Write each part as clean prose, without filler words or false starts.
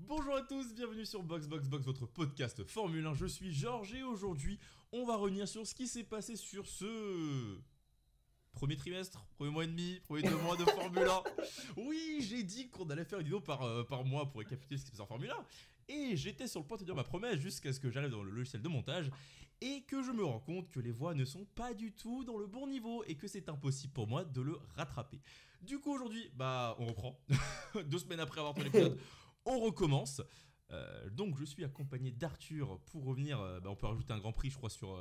Bonjour à tous, bienvenue sur Box, votre podcast Formule 1. Je suis Georges et aujourd'hui, on va revenir sur ce qui s'est passé sur ce premier trimestre, premier mois et demi, premier 2 mois de Formule 1. Oui, j'ai dit qu'on allait faire une vidéo par mois pour récapituler ce qui se passe en Formule 1. Et j'étais sur le point de tenir ma promesse jusqu'à ce que j'arrive dans le logiciel de montage et que je me rends compte que les voix ne sont pas du tout dans le bon niveau et que c'est impossible pour moi de le rattraper. Du coup aujourd'hui, on reprend. 2 semaines après avoir tourné l'épisode, on recommence. Donc je suis accompagné d'Arthur pour revenir. On peut rajouter un grand prix je crois sur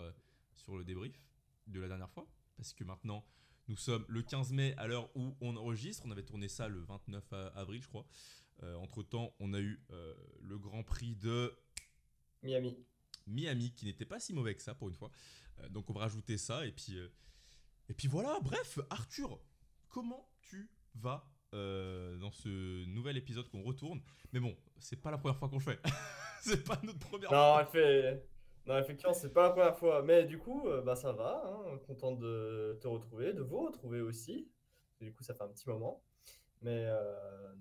le débrief de la dernière fois. Parce que maintenant nous sommes le 15 mai à l'heure où on enregistre. On avait tourné ça le 29 avril je crois. Entre temps on a eu le grand prix de Miami qui n'était pas si mauvais que ça pour une fois. Donc on va rajouter ça et puis voilà. Bref Arthur, comment tu vas dans ce nouvel épisode qu'on retourne? Mais bon, c'est pas la première fois qu'on le fait. C'est pas notre première Non, fois. non, effectivement, c'est pas la première fois. Mais du coup, ça va, hein, content de te retrouver, de vous retrouver aussi. Du coup, ça fait un petit moment. Mais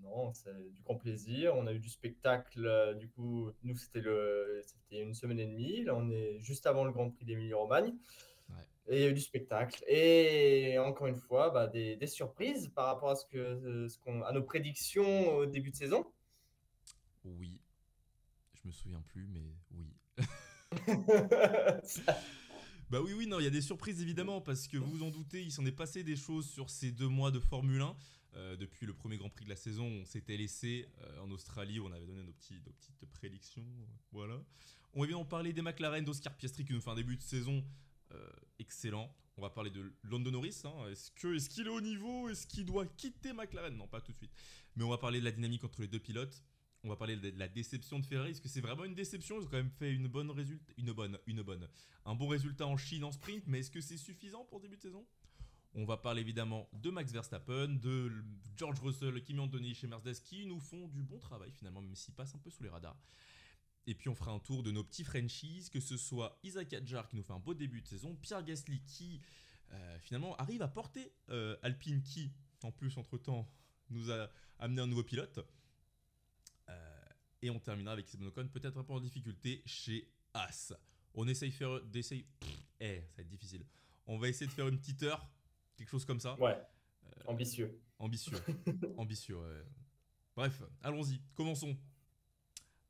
non, c'est du grand plaisir. On a eu du spectacle. Du coup, nous, c'était une semaine et demie. Là, on est juste avant le Grand Prix d'Émilie-Romagne. Ouais. Et il y a eu du spectacle. Et encore une fois, des surprises par rapport à à nos prédictions au début de saison. Oui, je me souviens plus, mais oui. Bah oui, non, il y a des surprises évidemment, parce que vous vous en doutez, il s'en est passé des choses sur ces 2 mois de Formule 1. Depuis le premier Grand Prix de la saison, on s'était laissé en Australie, où on avait donné nos petites prédictions. Voilà. On va évidemment parler des McLaren d'Oscar Piastri qui nous fait un début de saison excellent. On va parler de Lando Norris. Hein. Est-ce qu'il est au niveau? Est-ce qu'il doit quitter McLaren? Non, pas tout de suite. Mais on va parler de la dynamique entre les deux pilotes. On va parler de la déception de Ferrari. Est-ce que c'est vraiment une déception? Ils ont quand même fait un bon résultat en Chine en sprint, mais est-ce que c'est suffisant pour début de saison? On va parler évidemment de Max Verstappen, de George Russell, Kimi Anthony chez Mercedes qui nous font du bon travail finalement, même s'ils passent un peu sous les radars. Et puis on fera un tour de nos petits Frenchies, que ce soit Isaac Hadjar qui nous fait un beau début de saison, Pierre Gasly qui finalement arrive à porter Alpine qui, en plus entre-temps, nous a amené un nouveau pilote. Et on terminera avec Esteban Ocon, peut-être un peu en difficulté chez As. On essaye d'essayer. Ça va être difficile. On va essayer de faire une petite heure, quelque chose comme ça. Ouais, ambitieux. Ambitieux. Ambitieux, ouais. Bref, allons-y. Commençons.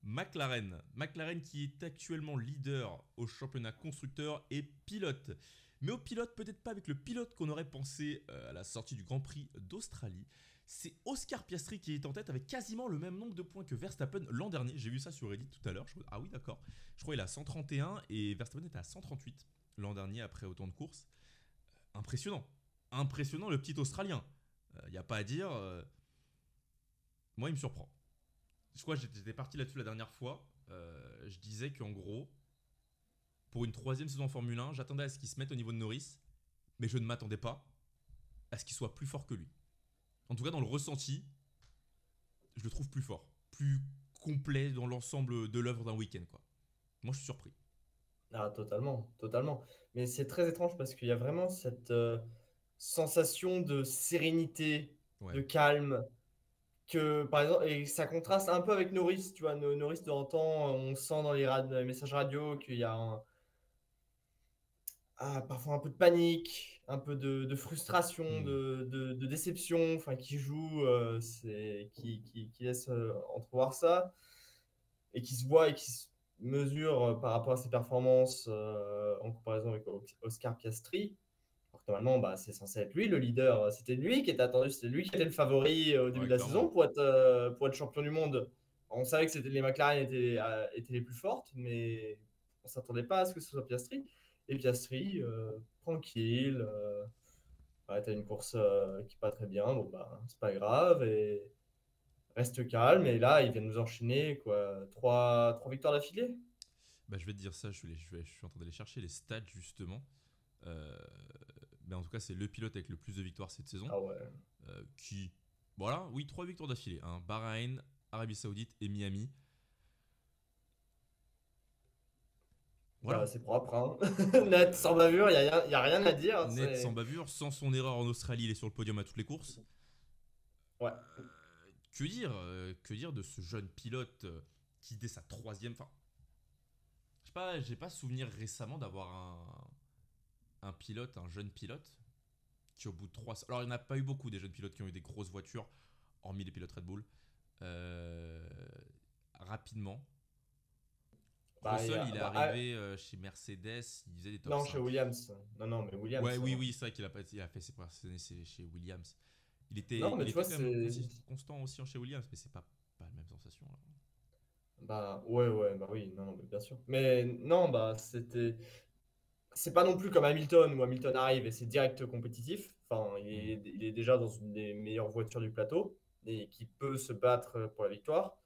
McLaren. McLaren qui est actuellement leader au championnat constructeur et pilote. Mais au pilote, peut-être pas avec le pilote qu'on aurait pensé à la sortie du Grand Prix d'Australie. C'est Oscar Piastri qui est en tête avec quasiment le même nombre de points que Verstappen l'an dernier. J'ai vu ça sur Reddit tout à l'heure. Ah oui, d'accord. Je crois qu'il a 131 et Verstappen était à 138 l'an dernier après autant de courses. Impressionnant. Impressionnant le petit Australien. Il n'y a pas à dire. Moi, il me surprend. Je crois que j'étais parti là-dessus la dernière fois. Je disais qu'en gros, pour une troisième saison en Formule 1, j'attendais à ce qu'il se mette au niveau de Norris, mais je ne m'attendais pas à ce qu'il soit plus fort que lui. En tout cas, dans le ressenti, je le trouve plus fort, plus complet dans l'ensemble de l'œuvre d'un week-end, quoi. Moi, je suis surpris. Ah, totalement, totalement. Mais c'est très étrange parce qu'il y a vraiment cette sensation de sérénité, de Ouais. calme, que par exemple, et ça contraste un peu avec Norris, tu vois, Norris de temps en temps, on sent dans les messages radio qu'il y a parfois un peu de panique, un peu de frustration, Hmm. de déception, enfin, qui joue, qui laisse entrevoir ça, et qui se voit et qui se mesure par rapport à ses performances en comparaison avec Oscar Piastri. Alors que normalement, c'est censé être lui le leader. C'était lui qui était attendu, c'était lui qui était le favori au début Ouais, de la saison clairement. pour être champion du monde. On savait que les McLaren étaient les plus fortes, mais on ne s'attendait pas à ce que ce soit Piastri. Et Piastri, tranquille, tu as une course qui n'est pas très bien, bon, c'est pas grave, et reste calme. Et là, il vient de nous enchaîner quoi, trois victoires d'affilée. Je vais te dire ça, je suis en train d'aller chercher les stats justement. Euh, en tout cas, c'est le pilote avec le plus de victoires cette saison. Ah ouais. Qui, voilà, oui, 3 victoires d'affilée. Hein. Bahreïn, Arabie Saoudite et Miami. Voilà. C'est propre, hein. Net, sans bavure, y a rien à dire. Net, sans bavure, sans son erreur en Australie, il est sur le podium à toutes les courses. Ouais. que dire de ce jeune pilote qui, dès sa troisième... Enfin, je sais pas, j'ai pas souvenir récemment d'avoir un jeune pilote, qui au bout de 3... Alors, il n'y en a pas eu beaucoup des jeunes pilotes qui ont eu des grosses voitures, hormis les pilotes Red Bull. Euh, rapidement. Bah, il y Russell, a, il est bah, arrivé chez Mercedes, il faisait des top non, chez 5. Williams. Non, non, mais Ouais, Williams. oui, oui, c'est vrai qu'il a fait ses premières années chez Williams. Il était, Non, mais il tu vois, était quand même c'est. constant aussi chez Williams, mais c'est pas la même sensation, là. Bah, ouais, ouais, bah oui, non, non, mais bien sûr. Mais non, bah, c'était. C'est pas non plus comme Hamilton où Hamilton arrive et c'est direct compétitif. Enfin, Hmm. il est déjà dans une des meilleures voitures du plateau et qui peut se battre pour la victoire.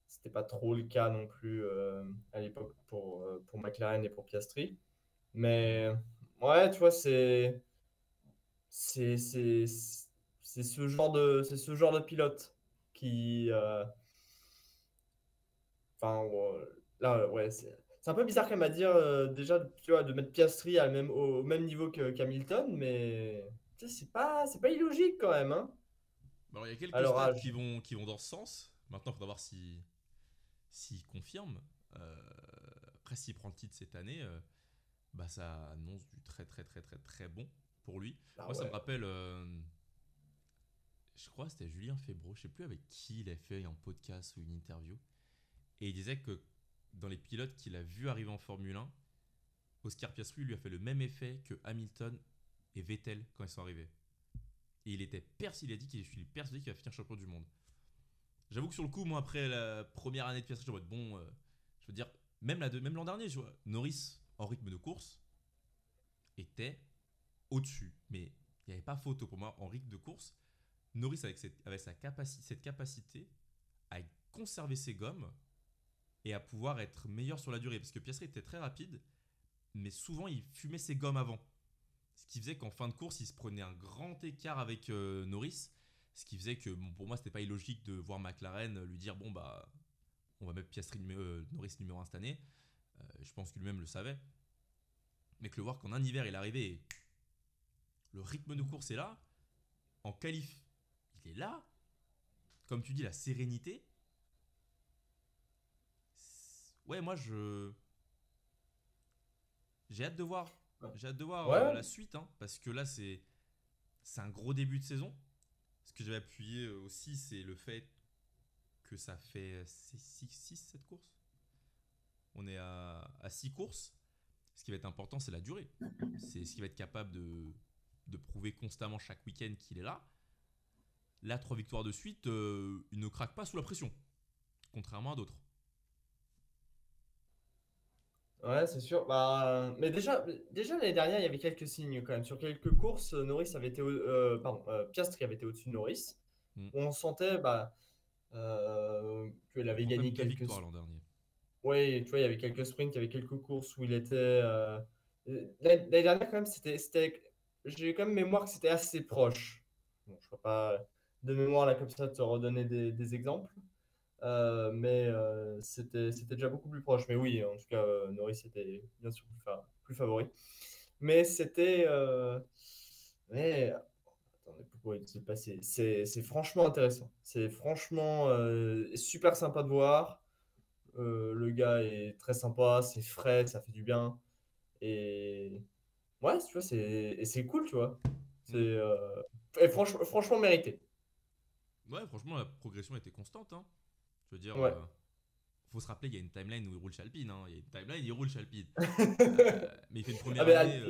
C'était pas trop le cas non plus à l'époque pour McLaren et pour Piastri. Hmm. Mais ouais, tu vois, c'est c'est c'est ce genre de pilote qui enfin là ouais, c'est un peu bizarre quand même à dire déjà tu vois de mettre Piastri au même niveau qu'Hamilton, mais tu sais, c'est pas illogique quand même hein, Alors, il y a à quelques leur stats qui âge. vont dans ce sens. Maintenant, il faudra voir s'il confirme. Euh, après, s'il prend le titre cette année, bah, ça annonce du très, très, très, très, très bon pour lui. Ah Moi, ça me ouais. rappelle, je crois que c'était Julien Febro, je sais plus avec qui il a fait un podcast ou une interview. Et il disait que dans les pilotes qu'il a vu arriver en Formule 1, Oscar Piastri lui a fait le même effet que Hamilton et Vettel quand ils sont arrivés. Et il a dit qu'il est persuadé qu'il va finir champion du monde. J'avoue que sur le coup, moi, après la première année de Piastri, je me bon, je veux dire, même l'an dernier, je vois, Norris, en rythme de course, était au-dessus. Mais il n'y avait pas photo pour moi en rythme de course. Norris, avec cette capacité à conserver ses gommes et à pouvoir être meilleur sur la durée. Parce que Piastri était très rapide, mais souvent il fumait ses gommes avant. Ce qui faisait qu'en fin de course, il se prenait un grand écart avec Norris. Ce qui faisait que bon, pour moi, c'était pas illogique de voir McLaren lui dire bon, bah, on va mettre Norris numéro 1 cette année. Je pense que lui-même le savait. Mais que le voir qu'en un hiver, il est arrivé et le rythme de course est là. En qualif, il est là. Comme tu dis, la sérénité. Ouais, moi, j'ai hâte de voir. J'ai hâte de voir Ouais. la suite, hein, parce que là, c'est un gros début de saison. Ce que j'avais appuyé aussi, c'est le fait que ça fait 6 7 courses. On est à 6 courses. Ce qui va être important, c'est la durée. C'est ce qui va être capable de prouver constamment chaque week-end qu'il est là. Là, 3 victoires de suite, il ne craque pas sous la pression, contrairement à d'autres. Ouais, c'est sûr. Bah, mais déjà l'année dernière, il y avait quelques signes quand même. Sur quelques courses, Piastri avait été au-dessus de Norris. Hmm. On sentait bah, qu'il Il avait prend quand même gagné 2 quelques. victoires l'an dernier. Oui, tu vois, il y avait quelques sprints, il y avait quelques courses où il était. L'année dernière, quand même, j'ai quand même mémoire que c'était assez proche. Bon, je ne vois pas de mémoire là comme ça te redonner des exemples. C'était déjà beaucoup plus proche. Mais oui, en tout cas, Norris était bien sûr plus favori. Mais c'était. Mais, attendez, pourquoi il s'est passé? C'est franchement intéressant. C'est franchement super sympa de voir. Le gars est très sympa, c'est frais, ça fait du bien. Et ouais, tu vois, c'est cool, tu vois. Hmm. Et franchement mérité. Ouais, franchement, la progression était constante, hein. Je veux dire, Ouais. faut se rappeler, il y a une timeline où il roule chez Alpine, hein. Il y a une timeline, il roule chez Alpine. Mais il fait une Ah, première année.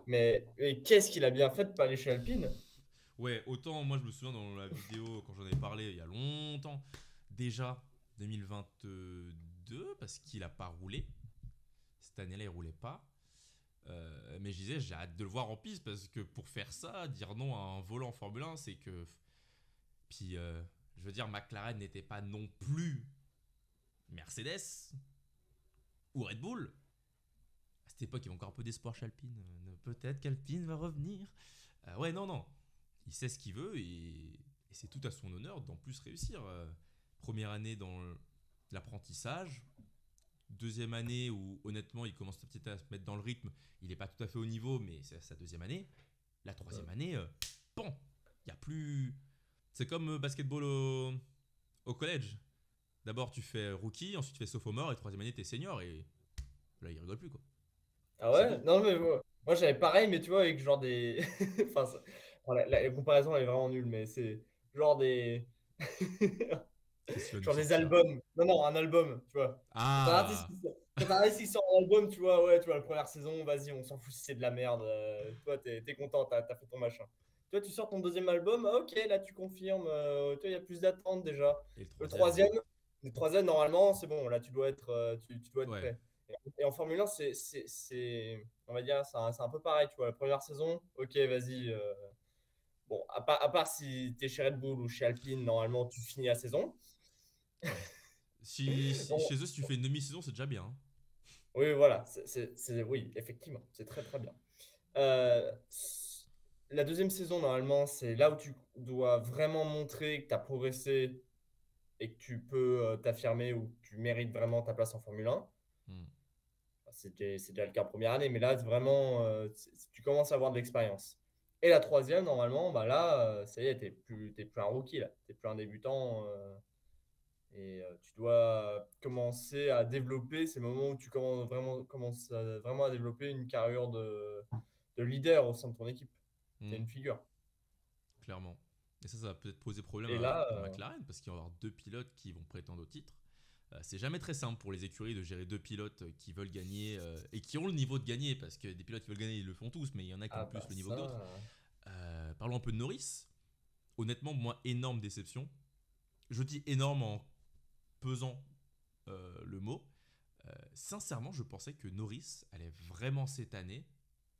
mais qu'est-ce qu'il a bien fait de pas aller chez Alpine? Ouais, autant moi je me souviens dans la vidéo quand j'en ai parlé il y a longtemps, déjà 2022, parce qu'il a pas roulé. Cette année-là, il roulait pas. Mais je disais, j'ai hâte de le voir en piste parce que pour faire ça, dire non à un volant en Formule 1, c'est que. Puis, je veux dire, McLaren n'était pas non plus Mercedes ou Red Bull. À cette époque, il y avait encore un peu d'espoir chez Alpine. Peut-être qu'Alpine va revenir. Ouais, non, non. Il sait ce qu'il veut et c'est tout à son honneur d'en plus réussir. Première année dans l'apprentissage. Deuxième année où honnêtement il commence petit à se mettre dans le rythme. Il n'est pas tout à fait au niveau, mais c'est sa deuxième année. La troisième année, pan. Il y a plus. C'est comme basketball au collège. D'abord, tu fais rookie, ensuite tu fais sophomore, et troisième année, t'es senior, et là, il rigole plus, quoi. Ah C'est ouais? tout. Non, mais moi, j'avais pareil, mais tu vois, avec genre des. Enfin, bon, la comparaison elle est vraiment nulle, mais c'est genre des. Qu'est-ce que tu vas nous Genre des sortir? albums. Non, non, un album, tu vois. Ah! Quand t'as un artiste qui sort un album, tu vois, ouais, tu vois, la première saison, vas-y, on s'en fout si c'est de la merde. Toi, t'es content, t'as fait ton machin. Toi, tu sors ton deuxième album, ah, ok, là, tu confirmes. Toi, il y a plus d'attente déjà. Et le Le troisième? troisième, le troisième, normalement, c'est bon, là, tu dois être Ouais. prêt. Et en Formule 1, on va dire, c'est un peu pareil, tu vois. La première saison, ok, vas-y. Bon, à part si t'es chez Red Bull ou chez Alpine, normalement, tu finis la saison. Ouais. Bon, Chez eux, si tu fais une demi-saison, c'est déjà bien, hein. oui, voilà, oui, effectivement, c'est très très bien. Euh, la deuxième saison, normalement, c'est là où tu dois vraiment montrer que tu as progressé et que tu peux t'affirmer ou que tu mérites vraiment ta place en Formule 1. Hmm. Enfin, c'est déjà le cas en première année, mais là, c'est vraiment, tu commences à avoir de l'expérience. Et la troisième, normalement, bah là, ça y est, t'es plus un rookie, là. T'es plus un débutant. Tu dois commencer à développer ces moments où tu commences vraiment à développer une carrure de leader au sein de ton équipe. Tu es Hmm. une figure. Clairement. Et ça va peut-être poser problème Et là, à McLaren parce qu'il va y avoir deux pilotes qui vont prétendre au titre. C'est jamais très simple pour les écuries de gérer deux pilotes qui veulent gagner et qui ont le niveau de gagner parce que des pilotes qui veulent gagner, ils le font tous, mais il y en a qui ont ah plus bah le niveau que d'autres. ça. Parlons un peu de Norris. Honnêtement, moi, énorme déception. Je dis énorme en pesant le mot. Sincèrement, je pensais que Norris allait vraiment cette année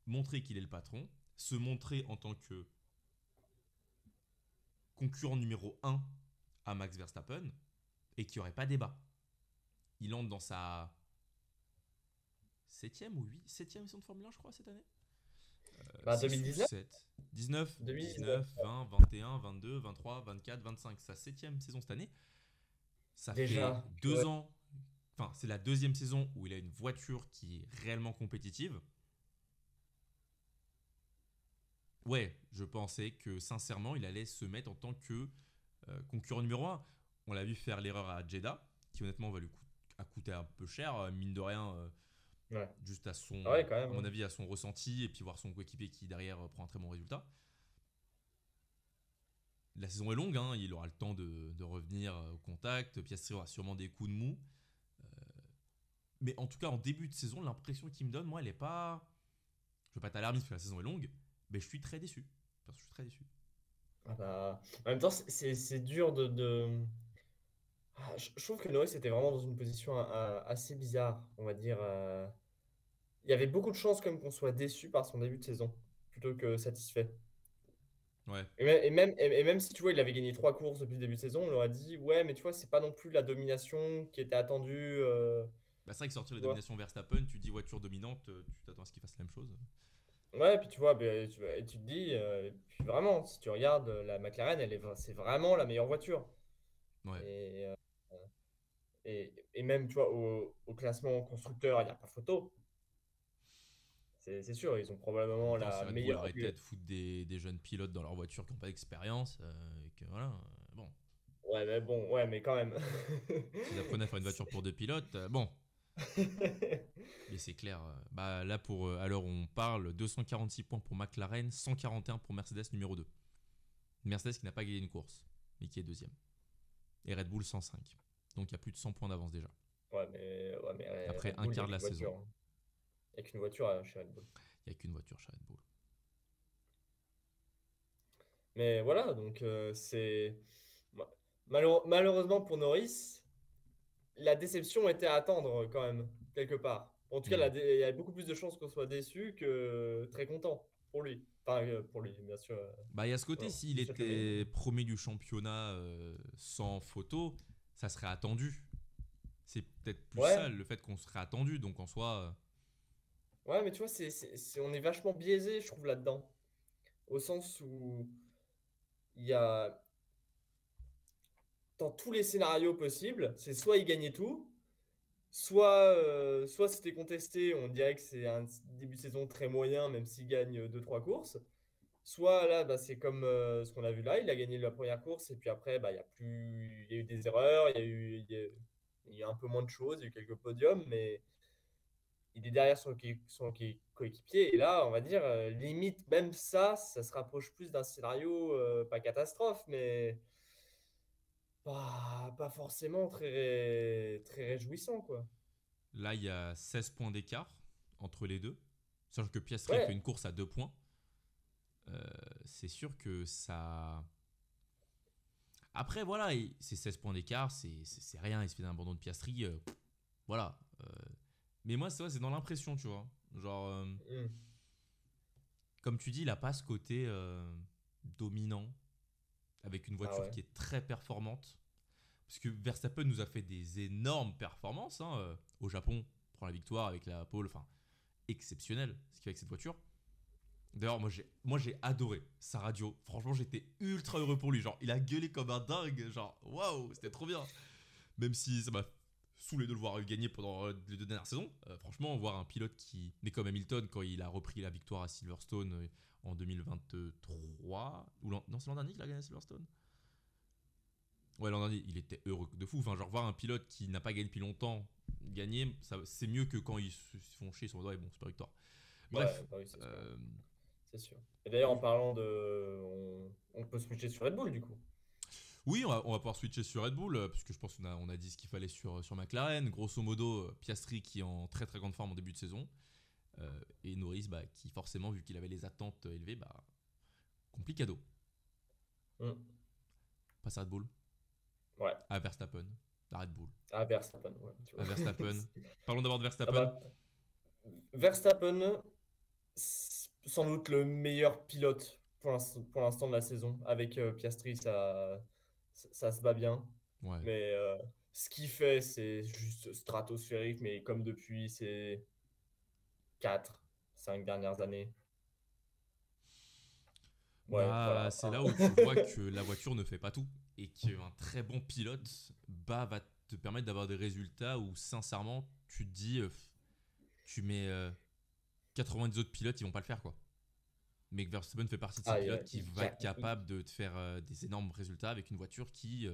montrer qu'il est le patron, se montrer en tant que concurrent numéro un à Max Verstappen et qu'il n'y aurait pas débat. Il entre dans sa septième ou 8, septième saison de Formule 1, je crois, cette année. Bah 6 ou 2019? 7. 19, 2019. 19, 20, 21, 22, 23, 24, 25. Sa septième saison cette année. Ça fait Déjà. deux Ouais. ans. Enfin, c'est la deuxième saison où il a une voiture qui est réellement compétitive. Ouais, je pensais que sincèrement, il allait se mettre en tant que concurrent numéro un. On l'a vu faire l'erreur à Jeddah, qui honnêtement a coûté un peu cher, mine de rien, Ouais. juste Ah ouais, quand à même, mon hein. avis, à son ressenti, et puis voir son coéquipier qui derrière prend un très bon résultat. La saison est longue, hein, il aura le temps de revenir au contact. Piastri aura sûrement des coups de mou. Mais en tout cas, en début de saison, l'impression qu'il me donne, moi, elle est pas. Je ne veux pas être alarmiste parce que la saison est longue, mais je suis très déçu. Parce que je suis très déçu. Ah bah, en même temps, c'est dur je trouve que Norris était vraiment dans une position assez bizarre, on va dire. Il y avait beaucoup de chances comme qu'on soit déçu par son début de saison, plutôt que satisfait. Ouais. Et même si tu vois, il avait gagné trois courses depuis le début de saison, on leur a dit, ouais, mais tu vois, c'est pas non plus la domination qui était attendue. Bah, c'est vrai que sortir Tu les vois. dominations Verstappen, tu dis voiture dominante, tu t'attends à ce qu'il fasse la même chose. Ouais, puis tu vois, ben, et tu te dis, puis vraiment, si tu regardes la McLaren, c'est vraiment la meilleure voiture. Ouais. Et, euh, et même, tu vois, au classement constructeur, il n'y a pas photo. C'est sûr, ils ont En même probablement temps, si la Red Bull meilleure. arrêtait de foutre des jeunes pilotes dans leur voiture qui n'ont pas d'expérience, et que voilà, bon. Ouais, mais bon, ouais, mais quand même. S'ils apprenaient à faire une voiture pour deux pilotes, bon. Mais c'est clair. Bah, là, à l'heure où on parle, 246 points pour McLaren, 141 pour Mercedes numéro 2. Mercedes qui n'a pas gagné une course, mais qui est deuxième. Et Red Bull 105. Donc il y a plus de 100 points d'avance déjà. Ouais, mais Après Red un Bull, il n'y a quart de qu'une la saison. voiture, hein. Il n'y a qu'une voiture chez Red Bull. Il n'y a qu'une voiture chez Red Bull. Mais voilà, donc malheureusement pour Norris, la déception était à attendre quand même, quelque part. En tout cas, Hmm. il y a beaucoup plus de chances qu'on soit déçu que très content pour lui. Enfin, pour lui, bien sûr. Bah, il y a ce côté, On s'il lui souhaite le meilleur. était premier du championnat sans photo, ça serait attendu. C'est peut-être plus ça, Ouais, le fait qu'on serait attendu. Donc en soi, ouais, mais tu vois, on est vachement biaisé, je trouve, là-dedans. Au sens où il y a, dans tous les scénarios possibles, c'est soit il gagnait tout, soit c'était contesté, on dirait que c'est un début de saison très moyen, même s'il gagne deux trois courses. soit là, bah, c'est comme ce qu'on a vu là, il a gagné la première course, et puis après, bah, il y a eu des erreurs, il y a eu un peu moins de choses, il y a eu quelques podiums, mais il est derrière son coéquipier. Et là, on va dire, limite, même ça se rapproche plus d'un scénario, pas catastrophe, mais pas forcément très réjouissant, quoi. Là, il y a 16 points d'écart entre les deux. Sachant que Piastri a fait Ouais, une course à 2 points. Euh, c'est sûr que ça. Après, voilà, c'est 16 points d'écart, c'est rien. Il se fait un abandon de Piastri. Voilà. Mais moi, c'est dans l'impression, tu vois. Genre, mm. comme tu dis, il a pas ce côté dominant avec une Ah voiture ouais. qui est très performante. Parce que Verstappen nous a fait des énormes performances hein, au Japon. Prend la victoire avec la pole, enfin, exceptionnel ce qu'il fait avec cette voiture. D'ailleurs, moi j'ai adoré sa radio. Franchement, j'étais ultra heureux pour lui. Genre, il a gueulé comme un dingue. Genre, waouh, c'était trop bien. Même si ça m'a saoulé de le voir gagner pendant les 2 dernières saisons. Franchement, voir un pilote qui n'est comme Hamilton quand il a repris la victoire à Silverstone en 2023. Non, c'est l'an dernier qu'il a gagné à Silverstone. Ouais, l'an dernier, il était heureux de fou. Enfin, genre, voir un pilote qui n'a pas gagné depuis longtemps gagner, c'est mieux que quand ils se font chier sur le doigt. Et bon, c'est pas victoire. Ouais, Bref. bah oui, c'est sûr. euh, C'est sûr. Et d'ailleurs, en parlant de. On peut switcher sur Red Bull, du coup. Oui, on va pouvoir switcher sur Red Bull, puisque je pense qu'on a dit ce qu'il fallait sur McLaren. Grosso modo, Piastri qui est en très très grande forme en début de saison. Et Norris bah, qui forcément, vu qu'il avait les attentes élevées, bah, complicado. Mm. Passe à Red Bull. Ouais. À Verstappen. À Red Bull. Ah, Verstappen, ouais, tu À vois. Verstappen. Parlons d'abord de Ah Verstappen. bah, Verstappen, sans doute le meilleur pilote pour l'instant de la saison. Avec Piastri, ça se bat bien. Ouais. Mais ce qu'il fait, c'est juste stratosphérique, mais comme depuis ces 4 5 dernières années. Ouais, Bah, voilà. c'est là où tu vois que la voiture ne fait pas tout. Et qu'un très bon pilote bah, va te permettre d'avoir des résultats où, sincèrement, tu te dis, tu mets 90 autres pilotes, ils vont pas le faire, quoi. Mais Verstappen fait partie de ces Ah, pilotes qui va être capable de te faire des énormes résultats avec une voiture qui,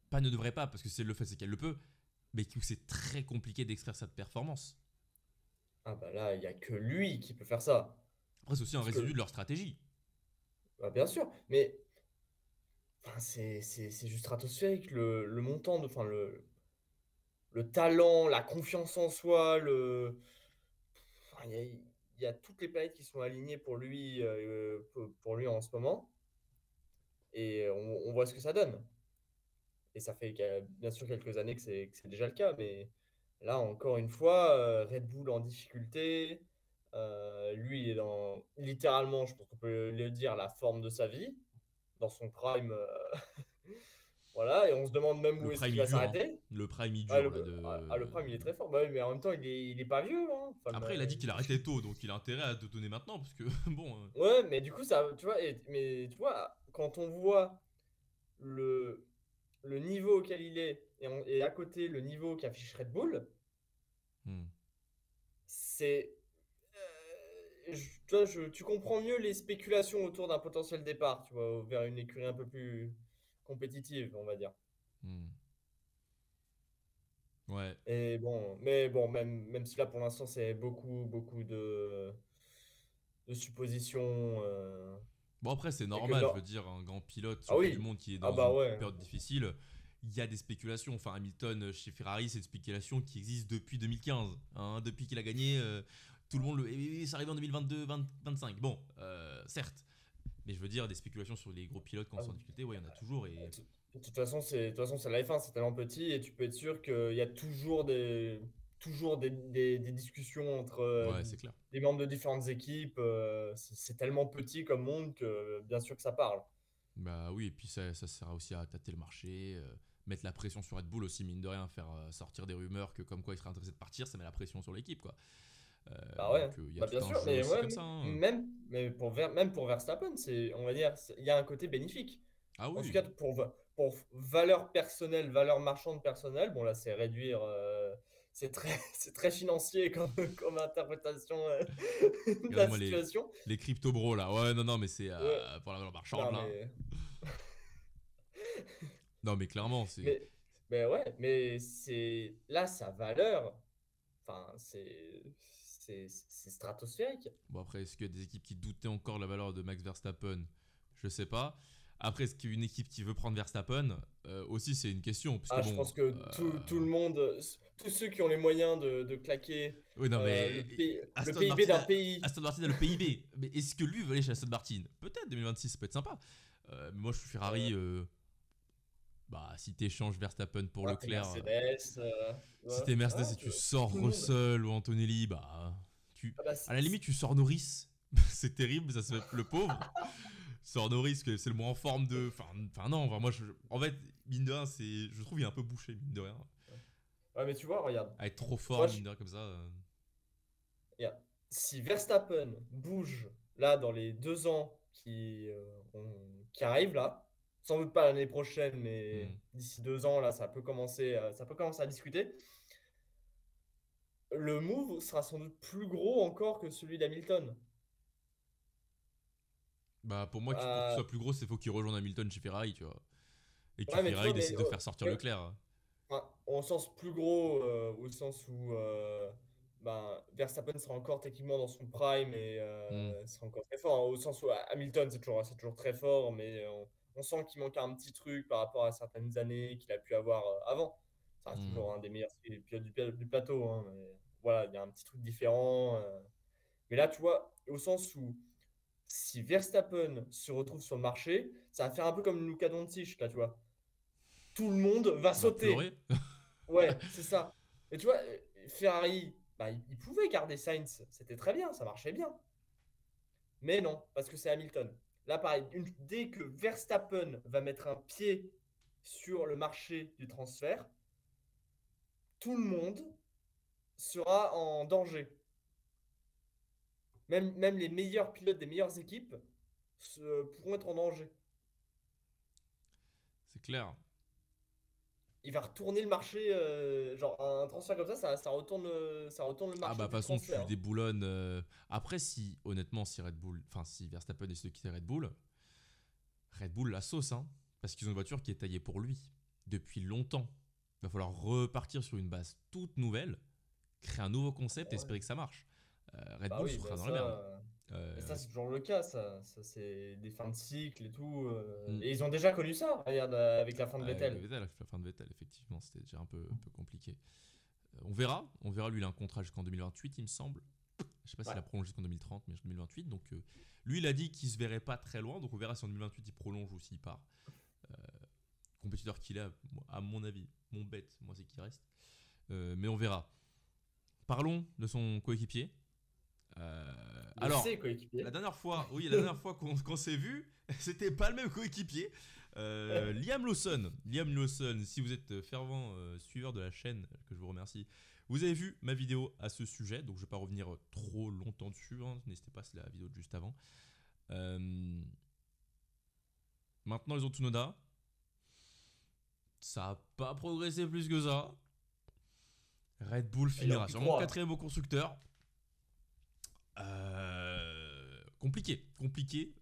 pas ne devrait pas, parce que c'est le fait, c'est qu'elle le peut, mais où c'est très compliqué d'extraire cette performance. ah bah là, il n'y a que lui qui peut faire ça. Après, c'est aussi un Parce résidu de que, leur stratégie. bah, bien sûr, mais enfin, c'est juste stratosphérique. Le montant, enfin, le talent, la confiance en soi, enfin, il y a toutes les planètes qui sont alignées pour lui en ce moment. Et on voit ce que ça donne. Et ça fait bien sûr quelques années que c'est déjà le cas. Mais là, encore une fois, Red Bull en difficulté. Lui, il est dans littéralement, je pense qu'on peut le dire, la forme de sa vie, dans son prime. Voilà, et on se demande même Le où est-ce prime, qu'il il va dure, hein. s'arrêter. Le prime, il Ah, dure, là, le prime, il est très fort. Bah oui, mais en même temps, il est pas vieux, hein. Enfin, Après, il a dit qu'il arrêtait tôt, donc il a intérêt à te donner maintenant, parce que, bon... Ouais, mais du coup, ça, tu vois, mais tu vois, quand on voit le, le niveau auquel il est et à côté le niveau qu'affiche Red Bull, hmm. c'est. Tu vois, tu comprends mieux les spéculations autour d'un potentiel départ, tu vois, vers une écurie un peu plus compétitive, on va dire. Hmm. Ouais. Et bon, mais bon, même si là pour l'instant c'est beaucoup de suppositions. Bon, après, c'est Et que normal, je veux dans. dire, un grand pilote, Ah champion du oui, monde qui est ah dans bah une ouais. période difficile, il y a des spéculations. Enfin, Hamilton chez Ferrari, c'est une spéculation qui existe depuis 2015. Hein, depuis qu'il a gagné, tout le monde le. Et c'est arrivé en 2022, 25. Bon, certes. Mais je veux dire, des spéculations sur les gros pilotes quand ils Ah, sont en difficulté, ouais, il y en a toujours. Et de toute façon, de toute façon, c'est la F1, c'est tellement petit et tu peux être sûr qu'il y a toujours des discussions entre ouais, c'est clair. des membres de différentes équipes. C'est tellement petit comme monde que bien sûr que ça parle. Bah oui, et puis ça sert aussi à tâter le marché, mettre la pression sur Red Bull aussi, mine de rien, faire sortir des rumeurs que comme quoi il serait intéressé de partir, ça met la pression sur l'équipe, quoi. Bah ouais, Donc il y a bah bien tout un sûr, jeu mais aussi ouais, comme ça. Hein. même pour Verstappen, on va dire, il y a un côté bénéfique. Ah En tout oui, cas, pour valeur personnelle, valeur marchande personnelle, bon là, c'est réduire. c'est très financier comme interprétation de la Regarde-moi situation. les crypto bros là. Ouais, non, non, mais c'est Ouais, pour la valeur marchande non, là. mais, Non, mais clairement, c'est. mais, mais ouais, mais c'est là sa valeur. Enfin, c'est stratosphérique. Bon, après, est-ce qu'il y a des équipes qui doutaient encore de la valeur de Max Verstappen? Je sais pas. Après, est-ce qu'il y a une équipe qui veut prendre Verstappen? Aussi, c'est une question. Parce que Ah, je bon. pense que tout le monde, tous ceux qui ont les moyens de claquer Oui, non, mais le Aston PIB Martin, d'un pays. Aston Martin a le PIB. Mais est-ce que lui veut aller chez Aston Martin? Peut-être 2026, ça peut être sympa. Mais moi, je suis euh, Ferrari. Bah, si t'échanges Verstappen pour T'es Leclerc, Mercedes. si Ouais, t'es Mercedes ouais, et tu sors tout le monde. Russell ou Antonelli, bah, Ah bah, à la limite, tu sors Norris. C'est terrible, ça se fait le pauvre. Sors Norris, que c'est le moins en forme de. Enfin non, enfin, moi, en fait, mine de rien, je trouve qu'il est un peu bouché, mine de rien. ouais, mais tu vois, regarde. À être trop Moi, fort, mine de rien, comme ça. regarde. Si Verstappen bouge là dans les 2 ans qui arrivent là, sans doute pas l'année prochaine, mais Hmm. d'ici 2 ans, là, ça peut commencer à discuter. Le move sera sans doute plus gros encore que celui d'Hamilton. Bah, pour moi, pour qu'il Euh, soit plus gros, c'est faut qu'il rejoigne Hamilton chez Ferrari, tu vois. Et que ouais, mais tu Ferrari vois, mais décide de faire sortir Leclerc. enfin, au sens plus gros, au sens où ben, Verstappen sera encore techniquement dans son prime et Hmm. sera encore très fort, hein. Au sens où Hamilton, c'est toujours très fort, mais on sent qu'il manque un petit truc par rapport à certaines années qu'il a pu avoir avant. Ça reste Hmm. toujours un des meilleurs pilotes du plateau, hein, mais voilà, il y a un petit truc différent. Mais là, tu vois, au sens où si Verstappen se retrouve sur le marché, ça va faire un peu comme Luka Doncic, là, tu vois. Tout le monde va Va sauter. pleurer. Ouais, c'est ça. Et tu vois, Ferrari, bah, il pouvait garder Sainz, c'était très bien, ça marchait bien. Mais non, parce que c'est Hamilton. Là, pareil, dès que Verstappen va mettre un pied sur le marché du transfert, tout le monde sera en danger. Même les meilleurs pilotes des meilleures équipes pourront être en danger. C'est clair. Il va retourner le marché, genre un transfert comme ça retourne le Ah bah marché de toute du façon transfert, tu hein. déboulonnes. Après si honnêtement si Red Bull, enfin si Verstappen décide de quitter Red Bull la sauce hein, parce qu'ils ont une voiture qui est taillée pour lui depuis longtemps. Il va falloir repartir sur une base toute nouvelle, créer un nouveau concept et Ouais. espérer que ça marche. Red Bah Bull oui, sera bah dans la merde. ça c'est toujours le cas, ça c'est des fins de cycle et tout. Hmm. Et ils ont déjà connu ça, regarde, avec la fin de Avec Vettel. Vettel, la fin de Vettel, effectivement, c'était déjà un peu compliqué. On verra. Lui, il a un contrat jusqu'en 2028, il me semble. Je sais pas s'il Ouais. a prolongé jusqu'en 2030, mais jusqu'en 2028. Donc, lui, il a dit qu'il se verrait pas très loin. Donc, on verra si en 2028 il prolonge ou s'il part. Compétiteur qu'il est, à mon avis, mon bête, moi, c'est qu'il reste. Mais on verra. Parlons de son coéquipier. De Alors, ses coéquipiers. la dernière fois qu'on s'est vu, c'était pas le même coéquipier. Liam Lawson. Liam Lawson, si vous êtes fervent suiveur de la chaîne, que je vous remercie, vous avez vu ma vidéo à ce sujet, donc je vais pas revenir trop longtemps dessus. Hein, n'hésitez pas, c'est la vidéo de juste avant. Euh, Maintenant, ils ont Tsunoda. Ça a pas progressé plus que ça. Red Bull Il a finira pris sûrement 3 là. quatrième au constructeur. Compliqué.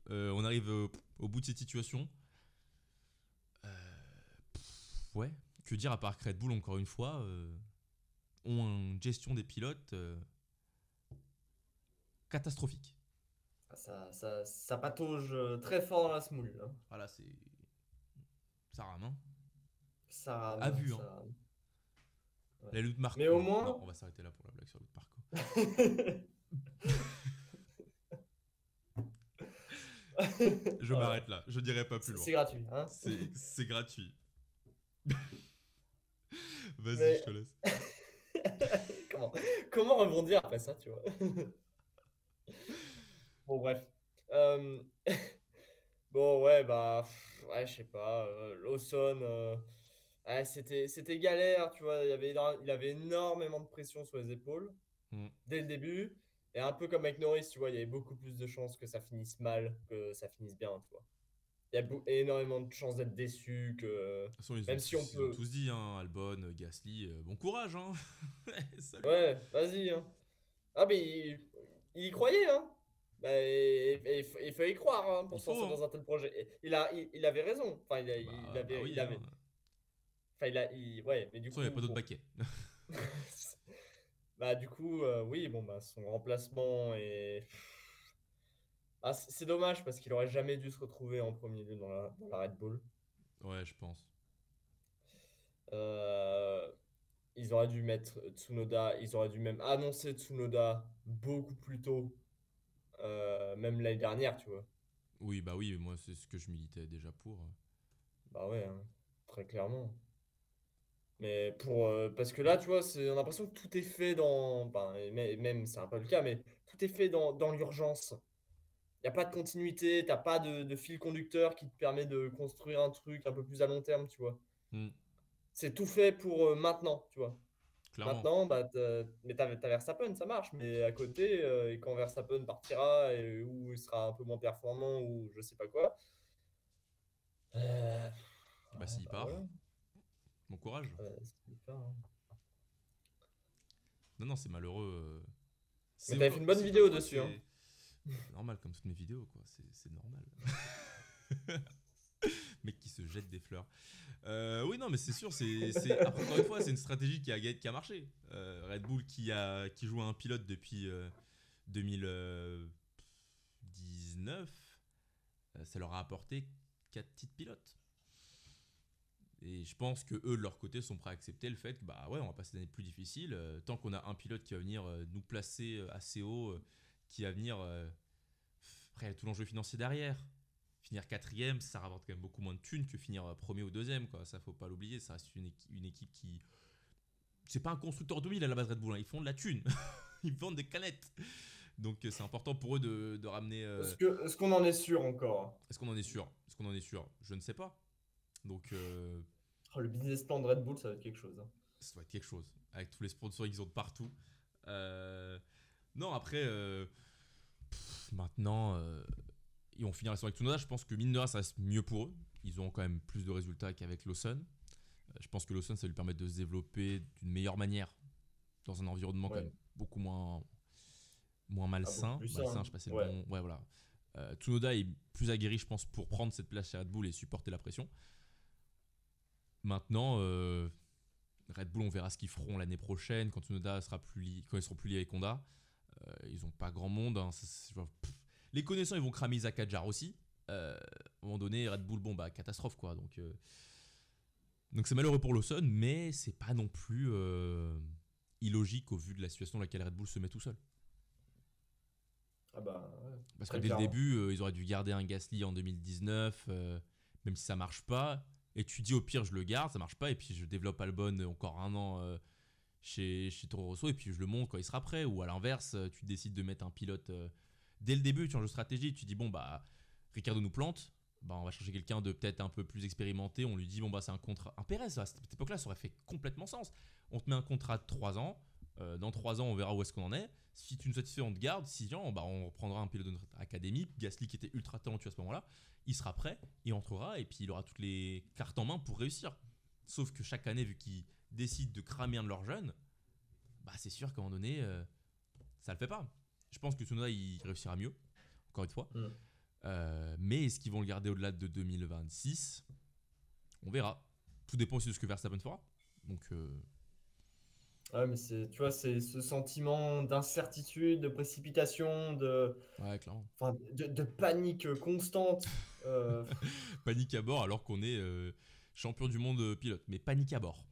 On arrive au bout de cette situation. Ouais, que dire à part que Red Bull, encore une fois, ont une gestion des pilotes catastrophique. Ça patauge très fort dans la smoule, hein. Voilà, c'est. Ça rame, hein. Ça À rame, vue, hein. ça rame. Ouais. La lutte Mais Marco. au Non, moins. on va s'arrêter là pour la blague sur la lutte Marco. Je Voilà. m'arrête là, je dirai pas plus loin. C'est gratuit, hein. C'est gratuit. Vas-y, je Mais te laisse. comment, comment rebondir après ça, tu vois? Bon, bref. Euh, Bon, ouais, bah, ouais, je sais pas. Lawson, ouais, c'était galère, tu vois. Il avait énormément de pression sur les épaules Mm. dès le début. Et un peu comme avec Norris, tu vois, il y avait beaucoup plus de chances que ça finisse mal que ça finisse bien, tu vois. il y a énormément de chances d'être déçu. Que... De toute façon, Même si on ils ont peut. tous dit, hein, Albon, Gasly, bon courage, hein. Salut. Ouais, vas-y. Hein. Ah, mais il y croyait, hein. Bah, il fallait y croire hein, pour Il se faut, lancer hein. dans un tel projet. Et il avait raison. Enfin, Bah il oui, hein. De avait. Enfin, ouais, mais toute du façon, il n'y a coup, pas d'autre bon. baquet. Bah, du coup, oui, bon, bah, son remplacement est. Ah, c'est dommage parce qu'il aurait jamais dû se retrouver en premier lieu dans la Red Bull. Ouais, je pense. Euh, Ils auraient dû mettre Tsunoda, ils auraient dû même annoncer Tsunoda beaucoup plus tôt, même l'année dernière, tu vois. Oui, bah oui, moi, c'est ce que je militais déjà pour. Bah ouais, hein, très clairement. Mais parce que là, tu vois, on a l'impression que tout est fait dans. Ben, et même, c'est un peu le cas, mais tout est fait dans l'urgence. Il n'y a pas de continuité, t'as pas de fil conducteur qui te permet de construire un truc un peu plus à long terme, tu vois. Hmm, C'est tout fait pour maintenant, tu vois. clairement. Maintenant, bah, mais t'as Verstappen, ça marche. Mais à côté, et quand Verstappen partira, ou il sera un peu moins performant, ou je sais pas quoi, euh, Bah ouais, s'il bah voilà. part, bon courage. C'est pas, hein. Non, non, c'est malheureux. Mais t'avais fait une bonne C'est pas de vidéo faute, dessus, hein. c'est normal comme toutes mes vidéos, quoi. C'est normal. Mec qui se jette des fleurs. Oui, non, mais c'est sûr. Après, encore une fois, c'est une stratégie qui a marché. Red Bull qui joue à un pilote depuis 2019, ça leur a apporté 4 titres pilotes. Et je pense que eux de leur côté sont prêts à accepter le fait que bah ouais on va passer des années plus difficiles tant qu'on a un pilote qui va venir nous placer assez haut, qui va venir après il y a tout l'enjeu financier derrière. Finir quatrième, ça rapporte quand même beaucoup moins de thunes que finir premier ou deuxième quoi. Ça faut pas l'oublier, ça reste une équipe qui c'est pas un constructeur automobile à la base Red Bull, hein. Ils font de la thune, ils vendent des canettes. Donc c'est important pour eux de ramener. Est-ce qu'on en est sûr encore? Est-ce qu'on en est sûr? Est-ce qu'on en est sûr? Je ne sais pas. Donc Oh, le business plan de Red Bull, ça va être quelque chose, hein. ça doit être quelque chose avec tous les sponsors qu'ils ont de partout. Euh, non, après, maintenant, ils vont finir la saison avec Tsunoda. Je pense que mine de rien, ça reste mieux pour eux. Ils ont quand même plus de résultats qu'avec Lawson. Je pense que Lawson, ça va lui permettre de se développer d'une meilleure manière dans un environnement quand Ouais, même beaucoup moins ah, beaucoup malsain. plus ça, Malsain, hein. je sais pas si c'est le Ouais. bon. Ouais, voilà. Tsunoda est plus aguerri, je pense, pour prendre cette place chez Red Bull et supporter la pression. Maintenant, Red Bull, on verra ce qu'ils feront l'année prochaine quand Tsunoda sera quand ils seront plus liés avec Honda. Ils n'ont pas grand monde, hein. Les connaissants, ils vont cramer Isaac Hadjar aussi. À un moment donné, Red Bull, bon bah catastrophe quoi. Donc c'est malheureux pour Lawson, mais c'est pas non plus illogique au vu de la situation dans laquelle Red Bull se met tout seul. Ah bah, ouais, Parce que très dès le clairement. début, ils auraient dû garder un Gasly en 2019, même si ça marche pas. Et tu dis au pire, je le garde, ça marche pas, et puis je développe Albon encore un an chez Toro Rosso, et puis je le monte quand il sera prêt. Ou à l'inverse, tu décides de mettre un pilote dès le début, tu changes de stratégie, tu dis bon bah Ricardo nous plante, bah on va chercher quelqu'un de peut-être un peu plus expérimenté. On lui dit bon bah c'est un contrat, un Perez à cette époque-là, ça aurait fait complètement sens. On te met un contrat de 3 ans, dans 3 ans on verra où est-ce qu'on en est. Si tu nous satisfais, on te garde. Si non, bah on reprendra un pilote de notre académie. Gasly qui était ultra talentueux à ce moment-là, il sera prêt, il entrera et puis il aura toutes les cartes en main pour réussir. Sauf que chaque année, vu qu'ils décident de cramer un de leurs jeunes, bah c'est sûr qu'à un moment donné, ça le fait pas. Je pense que Tsunoda il réussira mieux, encore une fois. Mm. Mais est-ce qu'ils vont le garder au-delà de 2026? On verra. Tout dépend aussi de ce que Verstappen fera. Donc, Ouais, mais tu vois, c'est ce sentiment d'incertitude, de précipitation, ouais, clairement. enfin, de panique constante. Panique à bord alors qu'on est champion du monde pilote. Mais panique à bord.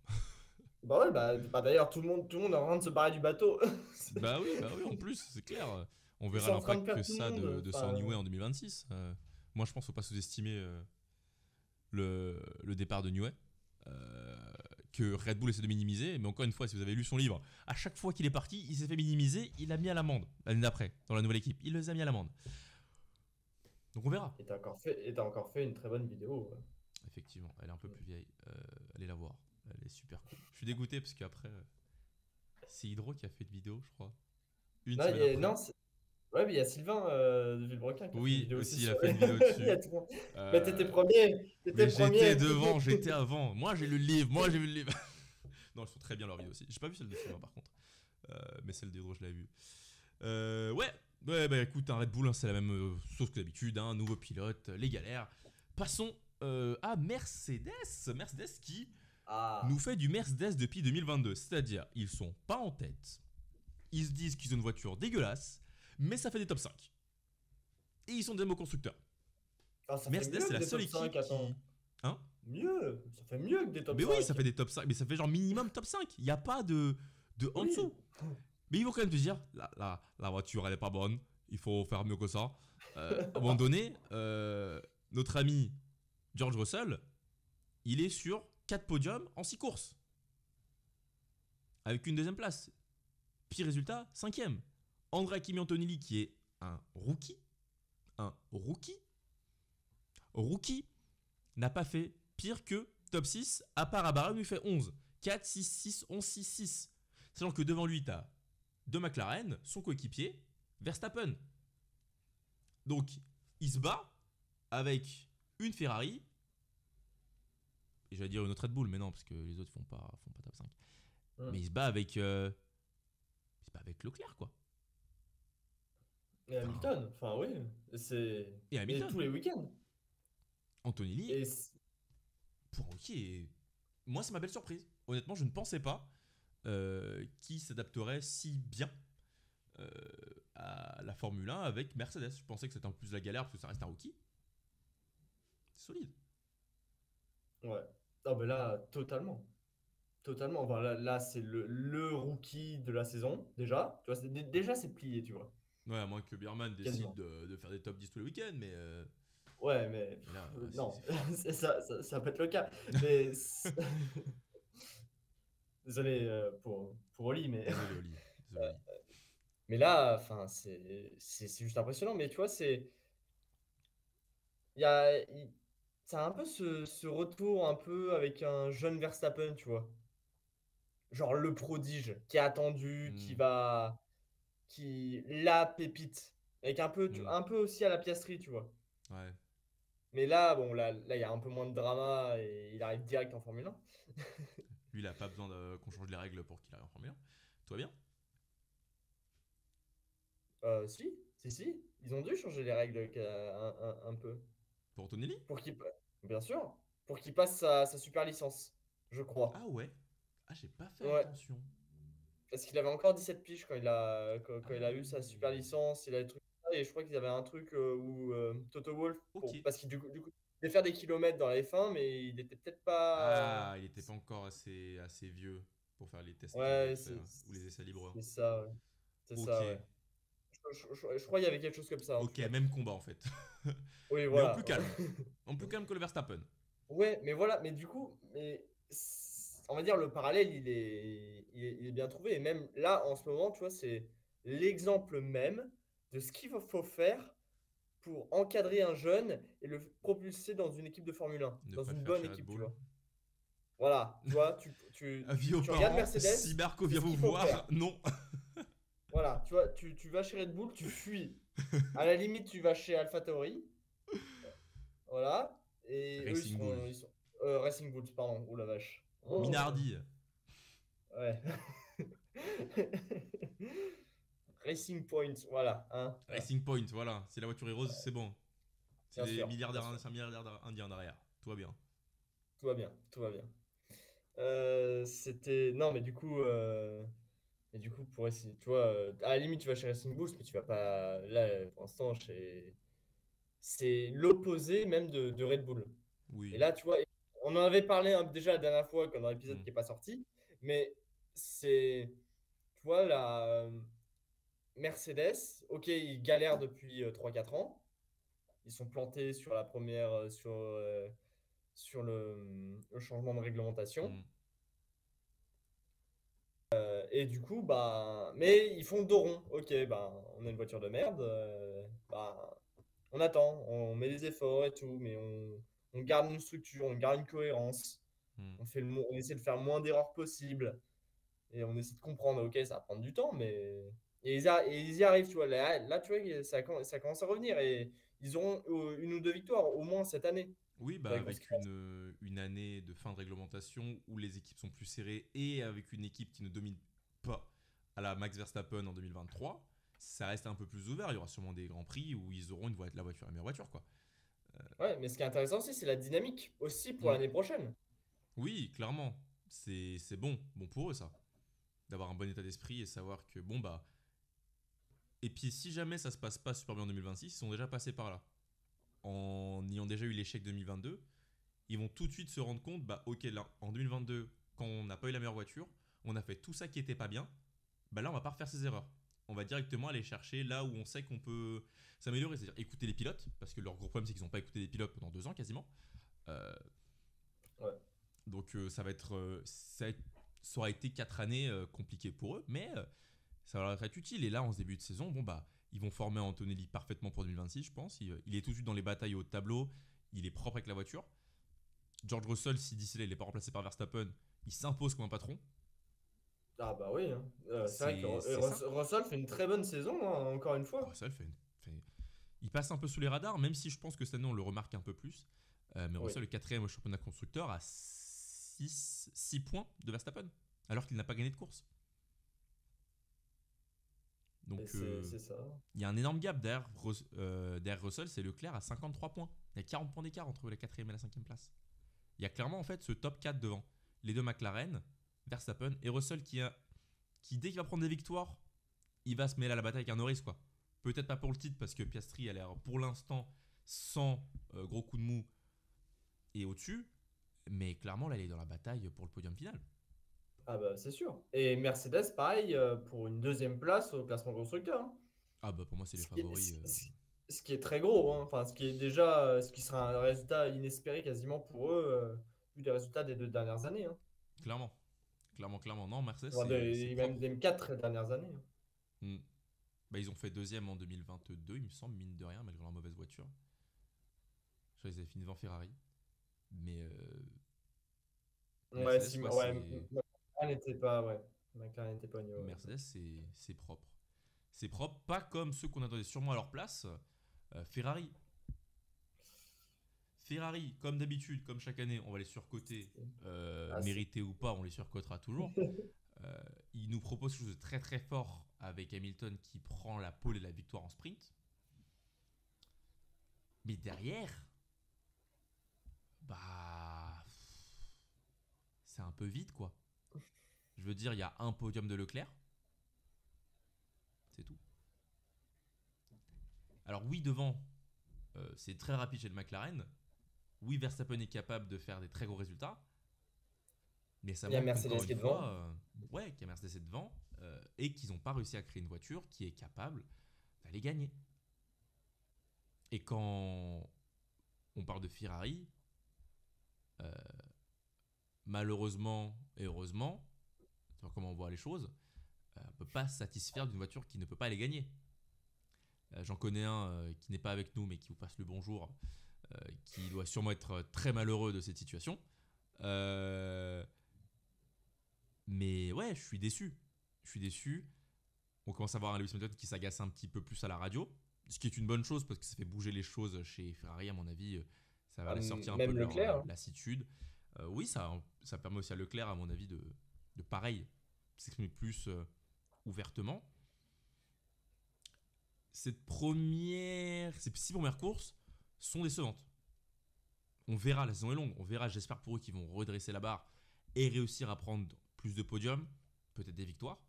Bah ouais, d'ailleurs, tout le monde est en train de se barrer du bateau. Bah oui, en plus, c'est clair. On Ils verra sont en train de l'impact que perdre tout le ça monde. de San Enfin, Niue en 2026. Moi, je pense qu'il ne faut pas sous-estimer le départ de Niue. Que Red Bull essaie de minimiser, mais encore une fois, si vous avez lu son livre, à chaque fois qu'il est parti, il s'est fait minimiser, il a mis à l'amende l'année d'après, dans la nouvelle équipe. Il les a mis à l'amende. Donc on verra. et t'as encore fait une très bonne vidéo. Ouais. Effectivement, elle est un peu plus vieille. Allez la voir. Elle est super cool. Je suis dégoûté parce qu'après, c'est Hydro qui a fait une vidéo, je crois. Une Non, semaine après. non, Ouais, mais il y a Sylvain de Villebrequin qui a fait une Oui, vidéo aussi aussi, il a sur. fait une vidéo Il y a dessus. tout le monde. Mais t'étais Euh, premier. mais T'étais j'étais premier. devant, j'étais avant. Moi, j'ai le livre. Moi, j'ai vu le livre. Non, elles sont très bien leurs vidéos aussi. J'ai pas vu celle de Sylvain par contre. Mais celle d'Hydro, je l'avais vue. Ouais. Ouais, bah écoute, un Red Bull, hein, c'est la même sauce que d'habitude. Hein, nouveau pilote, les galères. Passons à Mercedes. Mercedes qui nous Ah. fait du Mercedes depuis 2022. C'est-à-dire, ils sont pas en tête. Ils se disent qu'ils ont une voiture dégueulasse, mais ça fait des top 5. Et ils sont des mots constructeurs. Ah, ça fait Mercedes, mieux c'est que la des seule top équipe 5, attends. qui. Hein? Mieux. Ça fait mieux que des top Mais oui, 5. ça fait des top 5, mais ça fait genre minimum top 5. Il n'y a pas de en Oui. dessous. Mais ils vont quand même te dire, la voiture, elle est pas bonne. Il faut faire mieux que ça. À un moment donné, notre ami George Russell, il est sur 4 podiums en 6 courses. Avec une deuxième place. Pire résultat, 5ème. Andrea Kimi Antonelli, qui est un rookie. Un rookie n'a pas fait pire que top 6, à part à Bahreïn où il fait 11. 4, 6, 6, 11, 6, 6. Sachant que devant lui, tu as deux McLaren, son coéquipier, Verstappen. Donc, il se bat avec une Ferrari, et j'allais dire une autre Red Bull, mais non, parce que les autres font pas top 5. Mais il se bat avec Leclerc, quoi. Et Enfin, Hamilton. Enfin, oui. C'est. et Mais Hamilton. tous les week-ends. Antonelli, Et pour rookie, moi, c'est ma belle surprise. Honnêtement, je ne pensais pas qu'il s'adapterait si bien euh, à la Formule 1 avec Mercedes. Je pensais que c'était un peu plus la galère parce que ça reste un rookie. C'est solide. ouais. Ah, ben là, totalement. Totalement. Enfin, là, c'est le rookie de la saison, déjà. Tu vois, déjà, c'est plié, tu vois. Ouais, à moins que Bierman décide Quasiment. de faire des top 10 tous les week-ends, Ouais, mais mais là, non, ça peut être le cas. Mais désolé pour Oli, mais, désolé Oli. Désolé Oli. mais là, enfin, c'est juste impressionnant. Mais tu vois, il y a, il- ça a un peu ce retour un peu avec un jeune Verstappen, tu vois. Genre le prodige qui est attendu, Hmm, la pépite. Avec hmm, un peu aussi à la Piastri, tu vois. ouais. Mais là, bon, là, il y a un peu moins de drama et il arrive direct en Formule 1. Lui, il a pas besoin qu'on change les règles pour qu'il arrive en Formule 1. Tout va bien? Si. Ils ont dû changer les règles un peu. Pour Antonelli? Pour qu'il, bien sûr, pour qu'il passe sa super licence, je crois. Ah ouais. Ah, j'ai pas fait Ouais, attention. parce qu'il avait encore 17 piges quand Ah il a eu sa super oui. licence, il a des trucs comme ça, et je crois qu'il y avait un truc où Toto Wolff, Ok. parce qu'il du coup, il devait faire des kilomètres dans la F1, mais il était peut-être pas. Ah, il était pas encore assez vieux pour faire les tests Ouais, ou les essais libres. c'est ça, ouais. C'est Ok. ça, ouais. Je crois qu'il y avait quelque chose comme ça, en tout Ok, cas. même combat en fait. Oui, Mais en voilà. plus calme. En plus calme que le Verstappen. Ouais, mais voilà, mais du coup, on va dire le parallèle, il est bien trouvé. Et même là, en ce moment, tu vois, c'est l'exemple même de ce qu'il faut faire pour encadrer un jeune et le propulser dans une équipe de Formule 1, Ne dans pas le une faire bonne chez Red équipe, tu Bull. vois. Voilà, tu vois, Avis aux tu regardes parents, Mercedes, si Marco c'est vient ce vous qu'il faut voir, faire. non. Voilà, tu vois, tu vas chez Red Bull, tu fuis. À la limite, tu vas chez AlphaTauri, voilà, et eux, Racing Bull. Racing Bulls, pardon, oh la vache. Oh. Minardi. Ouais. Racing Point, voilà. Hein, voilà. Racing Point, voilà. Si la voiture est rose, c'est bon. C'est Bien des sûr, bien milliardaires, sûr. c'est un milliardaire indien derrière. Tout va bien. Tout va bien, tout va bien. C'était. Non, mais du coup, pour essayer, tu vois, à la limite, tu vas chez Racing Bulls, mais tu vas pas. Là, pour l'instant, c'est l'opposé même de Red Bull. Et Oui. là, tu vois, on en avait parlé déjà la dernière fois, comme dans l'épisode Hmm. qui n'est pas sorti, mais c'est. Tu vois, la Mercedes, ok, ils galèrent depuis 3-4 ans. Ils sont plantés sur la première, sur le changement de réglementation. Hmm. Et du coup, bah, mais ils font dos rond. Ok, bah, on a une voiture de merde. Bah, on attend, on met des efforts et tout, mais on garde une structure, on garde une cohérence. Hmm. On essaie de faire le moins d'erreurs possible. Et on essaie de comprendre, ok, ça va prendre du temps, mais Et ils y arrivent, tu vois. Là, tu vois, ça commence à revenir. Et ils auront une ou deux victoires, au moins cette année. Oui, bah Avec avec une année de fin de réglementation où les équipes sont plus serrées et avec une équipe qui ne domine pas à la Max Verstappen en 2023, ça reste un peu plus ouvert. Il y aura sûrement des grands prix où ils auront la voiture, la meilleure voiture, quoi. Ouais, mais ce qui est intéressant aussi, c'est la dynamique aussi pour Mm. l'année prochaine. Oui, clairement. C'est bon. Bon pour eux, ça. D'avoir un bon état d'esprit et savoir que, bon, bah. Et puis, si jamais ça se passe pas super bien en 2026, ils sont déjà passés par là. En ayant déjà eu l'échec 2022, ils vont tout de suite se rendre compte, bah, ok, là, en 2022, quand on n'a pas eu la meilleure voiture, on a fait tout ça qui était pas bien, bah là, on va pas refaire ces erreurs. On va directement aller chercher là où on sait qu'on peut s'améliorer, c'est-à-dire écouter les pilotes, parce que leur gros problème, c'est qu'ils n'ont pas écouté les pilotes pendant 2 ans quasiment. Euh, Ouais. donc, ça aura été 4 années compliquées pour eux, mais ça va leur être utile. Et là, en ce début de saison, bon, bah, ils vont former Antonelli parfaitement pour 2026, je pense. Il est tout de suite dans les batailles au tableau, il est propre avec la voiture. George Russell, si d'ici là il n'est pas remplacé par Verstappen, il s'impose comme un patron. Ah bah oui, hein. C'est vrai que C'est ça. Russell fait une très bonne saison, hein, encore une fois. Russell il passe un peu sous les radars, même si je pense que cette année on le remarque un peu plus. Mais Oui. Russell, le quatrième au championnat constructeur, a 6 points de Verstappen, alors qu'il n'a pas gagné de course. Et Donc c'est ça. il y a un énorme gap derrière Russell, c'est Leclerc à 53 points. Il y a 40 points d'écart entre la quatrième et la cinquième place. Il y a clairement en fait ce top 4 devant. Les deux McLaren, Verstappen et Russell qui dès qu'il va prendre des victoires, il va se mêler à la bataille avec un Norris, quoi. Peut-être pas pour le titre parce que Piastri a l'air pour l'instant sans gros coup de mou et au-dessus, mais clairement là il est dans la bataille pour le podium final. Ah bah c'est sûr. Et Mercedes, pareil, pour une deuxième place au classement constructeur, hein. Ah bah pour moi c'est les Ce qui est, favoris. ce qui est très gros, hein. Enfin, ce qui est déjà, ce qui sera un résultat inespéré quasiment pour eux, vu les résultats des deux dernières années, hein. Clairement, clairement. Non, Mercedes Enfin, c'est même propre. des quatre dernières années, hein. Hmm. Bah, ils ont fait deuxième en 2022, il me semble, mine de rien, malgré leur mauvaise voiture. Je crois qu'ils avaient fini devant Ferrari. Mais Ouais, Mercedes, si, ouais, ouais, c'est. McLaren n'était pas, ouais. McLaren n'était pas au niveau. Mercedes, c'est propre. C'est propre, pas comme ceux qu'on attendait sûrement à leur place. Ferrari. Ferrari, comme d'habitude, comme chaque année, on va les surcoter. Ah, Mérité ou pas, on les surcotera toujours. Ils nous proposent quelque chose de très très fort avec Hamilton qui prend la pole et la victoire en sprint. Mais derrière, bah. C'est un peu vide quoi. Je veux dire, il y a un podium de Leclerc. C'est tout. Alors oui, devant, c'est très rapide chez le McLaren. Oui, Verstappen est capable de faire des très gros résultats. Mais ça il y a montre qu'encore Mercedes une qui est devant. fois, ouais, qu'il y a Mercedes est devant et qu'ils n'ont pas réussi à créer une voiture qui est capable d'aller gagner. Et quand on parle de Ferrari, euh, malheureusement et heureusement, c'est pas comment on voit les choses, on ne peut pas se satisfaire d'une voiture qui ne peut pas aller gagner. J'en connais un qui n'est pas avec nous mais qui vous passe le bonjour, qui doit sûrement être très malheureux de cette situation. Euh, mais ouais, je suis déçu. Je suis déçu. On commence à voir un Lewis Hamilton qui s'agace un petit peu plus à la radio, ce qui est une bonne chose parce que ça fait bouger les choses chez Ferrari, à mon avis. Ça va Ah, les sortir un peu même de leur Leclerc, hein. lassitude. Oui, ça permet aussi à Leclerc, à mon avis, de pareil, s'exprimer plus ouvertement. Ces 6 premières courses sont décevantes. On verra, la saison est longue, on verra, j'espère pour eux qu'ils vont redresser la barre et réussir à prendre plus de podiums, peut-être des victoires.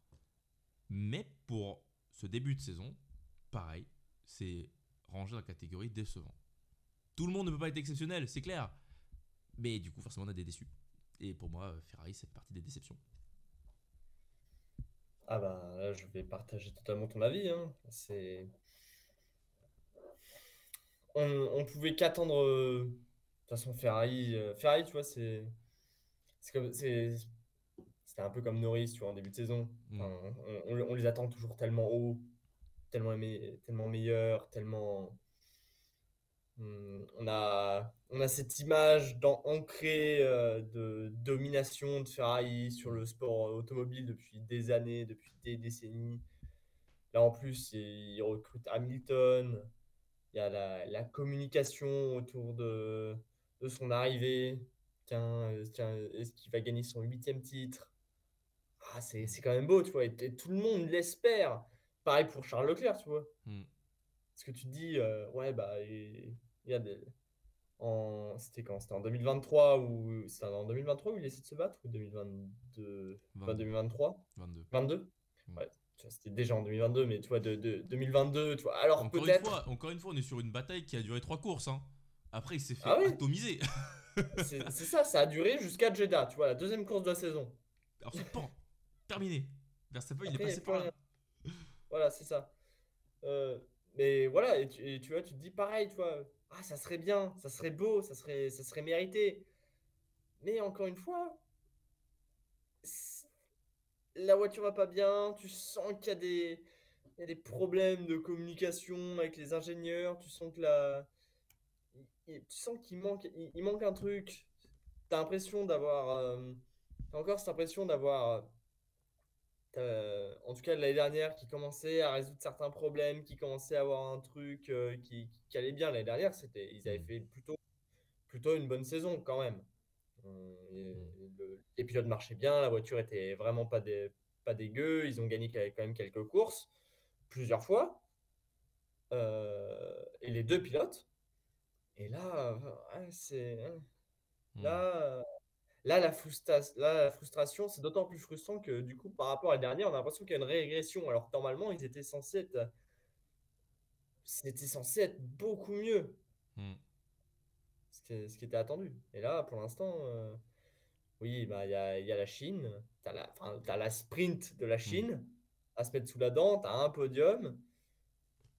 Mais pour ce début de saison, pareil, c'est rangé dans la catégorie décevant. Tout le monde ne peut pas être exceptionnel, c'est clair. Mais du coup, forcément, on a des déçus. Et pour moi, Ferrari, c'est partie des déceptions. Ah bah là, je vais partager totalement ton avis, hein. On pouvait qu'attendre. De toute façon, Ferrari, tu vois, c'est comme, c'était un peu comme Norris, tu vois, en début de saison. Mm. Enfin, on les attend toujours tellement haut, tellement meilleurs, tellement. On a cette image ancrée de domination de Ferrari sur Mm. le sport automobile depuis des années, depuis des décennies. Là, en plus, il recrute Hamilton. Il y a la communication autour de son arrivée. Tiens, est-ce qu'il va gagner son huitième titre? Ah, c'est quand même beau, tu vois. Et tout le monde l'espère. Pareil pour Charles Leclerc, tu vois. Hmm. Parce que tu te dis, ouais, bah, il y a des, c'était quand? C'était en 2023 ou c'était en 2023 où il essaie de se battre ou 2022? Pas 22. 2023? 22. 22? Hmm. Ouais, tu vois, c'était déjà en 2022, mais tu vois, de 2022, tu vois. Alors peut-être. Encore une fois, on est sur une bataille qui a duré 3 courses. Hein. Après, il s'est Ah fait oui, atomiser. c'est ça, ça a duré jusqu'à Jeddah, tu vois, la deuxième course de la saison. Ensuite, pan, terminé. Verstappen, il est Après, il n'y passé avait plus par rien. là. Voilà, c'est ça. Euh, mais voilà, et tu vois, tu te dis pareil, tu vois. Ah, ça serait bien, ça serait beau, ça serait mérité. Mais encore une fois, la voiture va pas bien, tu sens qu'il y a des problèmes de communication avec les ingénieurs, tu sens que tu sens qu'il manque un truc. T'as l'impression d'avoir, t'as encore cette impression d'avoir, en tout cas de l'année dernière, qui commençait à résoudre certains problèmes, qui commençait à avoir un truc qui allait bien. L'année dernière, ils avaient Hmm. fait plutôt une bonne saison quand même. Hmm. Les pilotes marchaient bien, la voiture était vraiment pas dégueu, ils ont gagné quand même quelques courses, plusieurs fois, et les deux pilotes. Et là, Hmm. là, la frustration, c'est d'autant plus frustrant que du coup, par rapport à la dernière, on a l'impression qu'il y a une régression, alors que normalement, c'était censé être beaucoup mieux, Hmm. ce qui était attendu. Et là, pour l'instant, oui, bah, il y a la Chine. T'as la sprint de la Hmm. Chine à se mettre sous la dent. T'as un podium.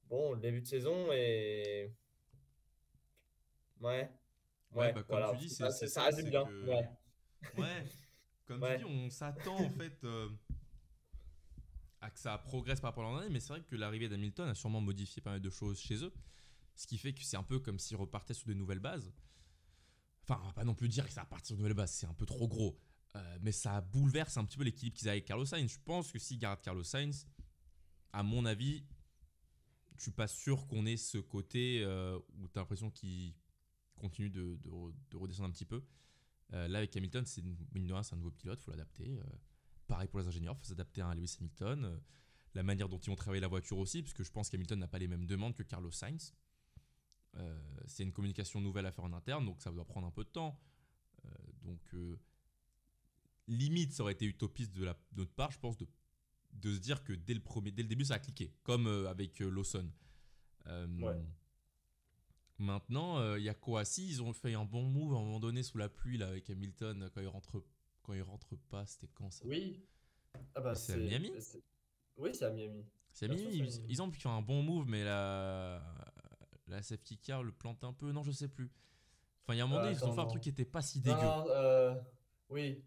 Bon, le début de saison est. Ouais, Ouais, ouais, bah comme tu voilà. dis, Ça, c'est ça ça, résume c'est bien. que... Ouais, Ouais, comme tu dis, ouais. on s'attend en fait à que ça progresse par rapport à l'an dernier, mais c'est vrai que l'arrivée d'Hamilton a sûrement modifié pas mal de choses chez eux, ce qui fait que c'est un peu comme s'ils repartaient sur de nouvelles bases. Enfin, on va pas non plus dire que ça repart sur de nouvelles bases, c'est un peu trop gros. Mais ça bouleverse un petit peu l'équilibre qu'ils avaient avec Carlos Sainz. Je pense que s'ils gardent Carlos Sainz, à mon avis, je suis pas sûr qu'on ait ce côté où tu as l'impression qu'il continue de redescendre un petit peu. Là, avec Hamilton, mine de rien, c'est un nouveau pilote, il faut l'adapter. Pareil pour les ingénieurs, il faut s'adapter à Lewis Hamilton. La manière dont ils vont travailler la voiture aussi, parce que je pense qu'Hamilton n'a pas les mêmes demandes que Carlos Sainz. C'est une communication nouvelle à faire en interne, donc ça doit prendre un peu de temps. Donc, limite, ça aurait été utopiste de notre part, je pense, de se dire que dès le début, ça a cliqué, comme avec Lawson. Ouais. Euh, Maintenant, il y a quoi? Si, ils ont fait un bon move à un moment donné sous la pluie là, avec Hamilton quand il rentre pas, c'était quand ça? Oui. Ah bah, C'est à Miami? Oui, c'est à Miami. C'est à Bien sûr, Miami. c'est à Ils Miami. ont fait un bon move, mais la safety car le plante un peu. Non, je sais plus. Enfin, il y a un moment donné, ils ont Attends, fait un truc non. qui était pas si dégueu. Non, oui.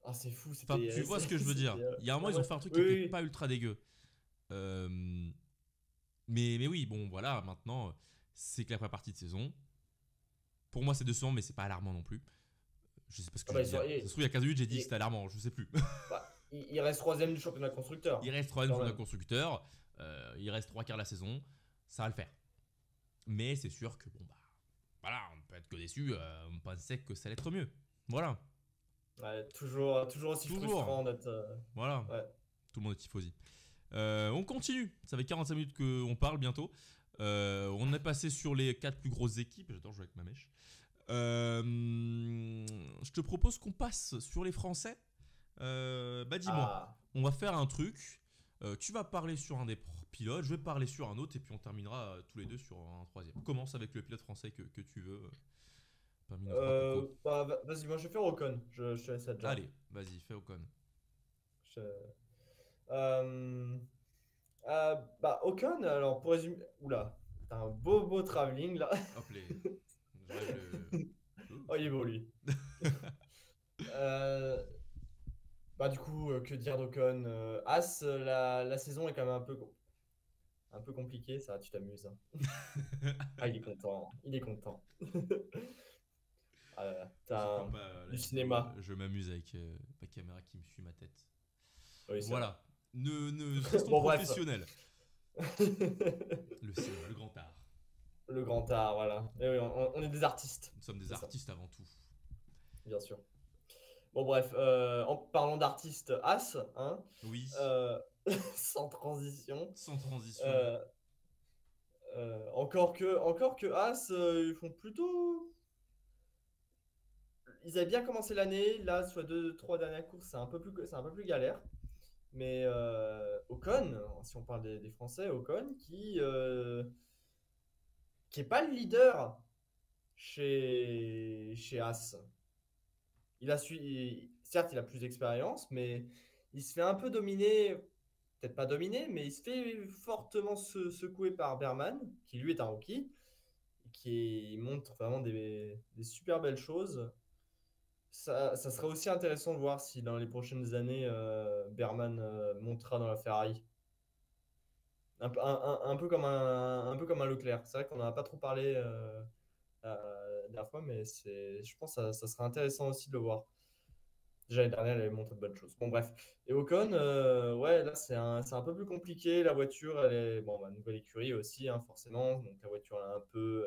Ah, c'est fou, Enfin, tu c'était. vois ce que je veux dire. C'était. Il y a un moment, Ah ils ont ouais. fait un truc qui Oui, était oui, pas oui. ultra dégueu. Euh, mais oui, bon, voilà, maintenant, c'est que la première partie de saison. Pour moi, c'est décevant, mais c'est pas alarmant non plus. Je sais pas ce que Ah je bah, vais dire. Ça se trouve, il y a 15 minutes, j'ai dit que c'était alarmant, je sais plus. il reste troisième du championnat constructeur, Il reste 3 quand sur le même. constructeur. Il reste 3 quarts de la saison. Ça va le faire. Mais c'est sûr que, bon, bah, voilà, on peut être que déçu. On pensait que ça allait être mieux. Voilà. Ouais, toujours aussi Toujours. frustrant d'être. Voilà. Ouais. Tout le monde est tifosi. On continue. Ça fait 45 minutes qu'on parle bientôt. On est passé sur les 4 plus grosses équipes. J'adore jouer avec ma mèche. Je te propose qu'on passe sur les Français. Bah dis-moi, Ah, on va faire un truc. Tu vas parler sur un des pilotes, je vais parler sur un autre, et puis on terminera tous les deux sur un troisième. Commence avec le pilote français que tu veux, parmi nos trois cocos. bah, vas-y, moi je vais faire Ocon. Je te laisse ça déjà. Allez, vas-y, fais Ocon. Je- Euh, Bah, Ocon, alors pour résumer. Oula, t'as un beau travelling là. Hop les. J'enlève le. Oh, il est beau lui. Euh, Bah, du coup, que dire d'Ocon? As, la saison est quand même un peu compliquée, ça, tu t'amuses, hein. Ah, il est content, il est content. Ah là là, Pour ceux qui t'as n'ont pas la du vidéo, cinéma. je m'amuse avec ma caméra qui me suit ma tête. Oui, c'est vrai. Voilà. Restons Bon, bref. professionnels. Le cinéma, le grand art. Le grand art, voilà. Et oui, on est des artistes. Nous sommes des C'est ça, artistes avant tout. bien sûr. Bon, bref, en parlant d'artistes as, hein, Oui, euh, sans transition, sans transition. euh, encore que as, ils font plutôt. Ils avaient bien commencé l'année, là, sur les 2-3 dernières courses, c'est un peu plus galère. Mais Ocon, si on parle des Français, Ocon, qui est pas le leader chez As. Certes, il a plus d'expérience, mais il se fait un peu dominer, peut-être pas dominer, mais il se fait fortement secouer par Berman, qui lui est un rookie, qui montre vraiment des super belles choses. Ça serait aussi intéressant de voir si dans les prochaines années, Berman montera dans la Ferrari. Un peu comme un Leclerc. C'est vrai qu'on n'en a pas trop parlé la dernière fois, mais je pense que ça serait intéressant aussi de le voir. Déjà, l'année dernière, elle avait montré de bonnes choses. Bon, bref. Et Ocon, ouais, là, c'est un peu plus compliqué. La voiture, elle est. Bon, bah, nouvelle écurie aussi, hein, forcément. Donc, la voiture, elle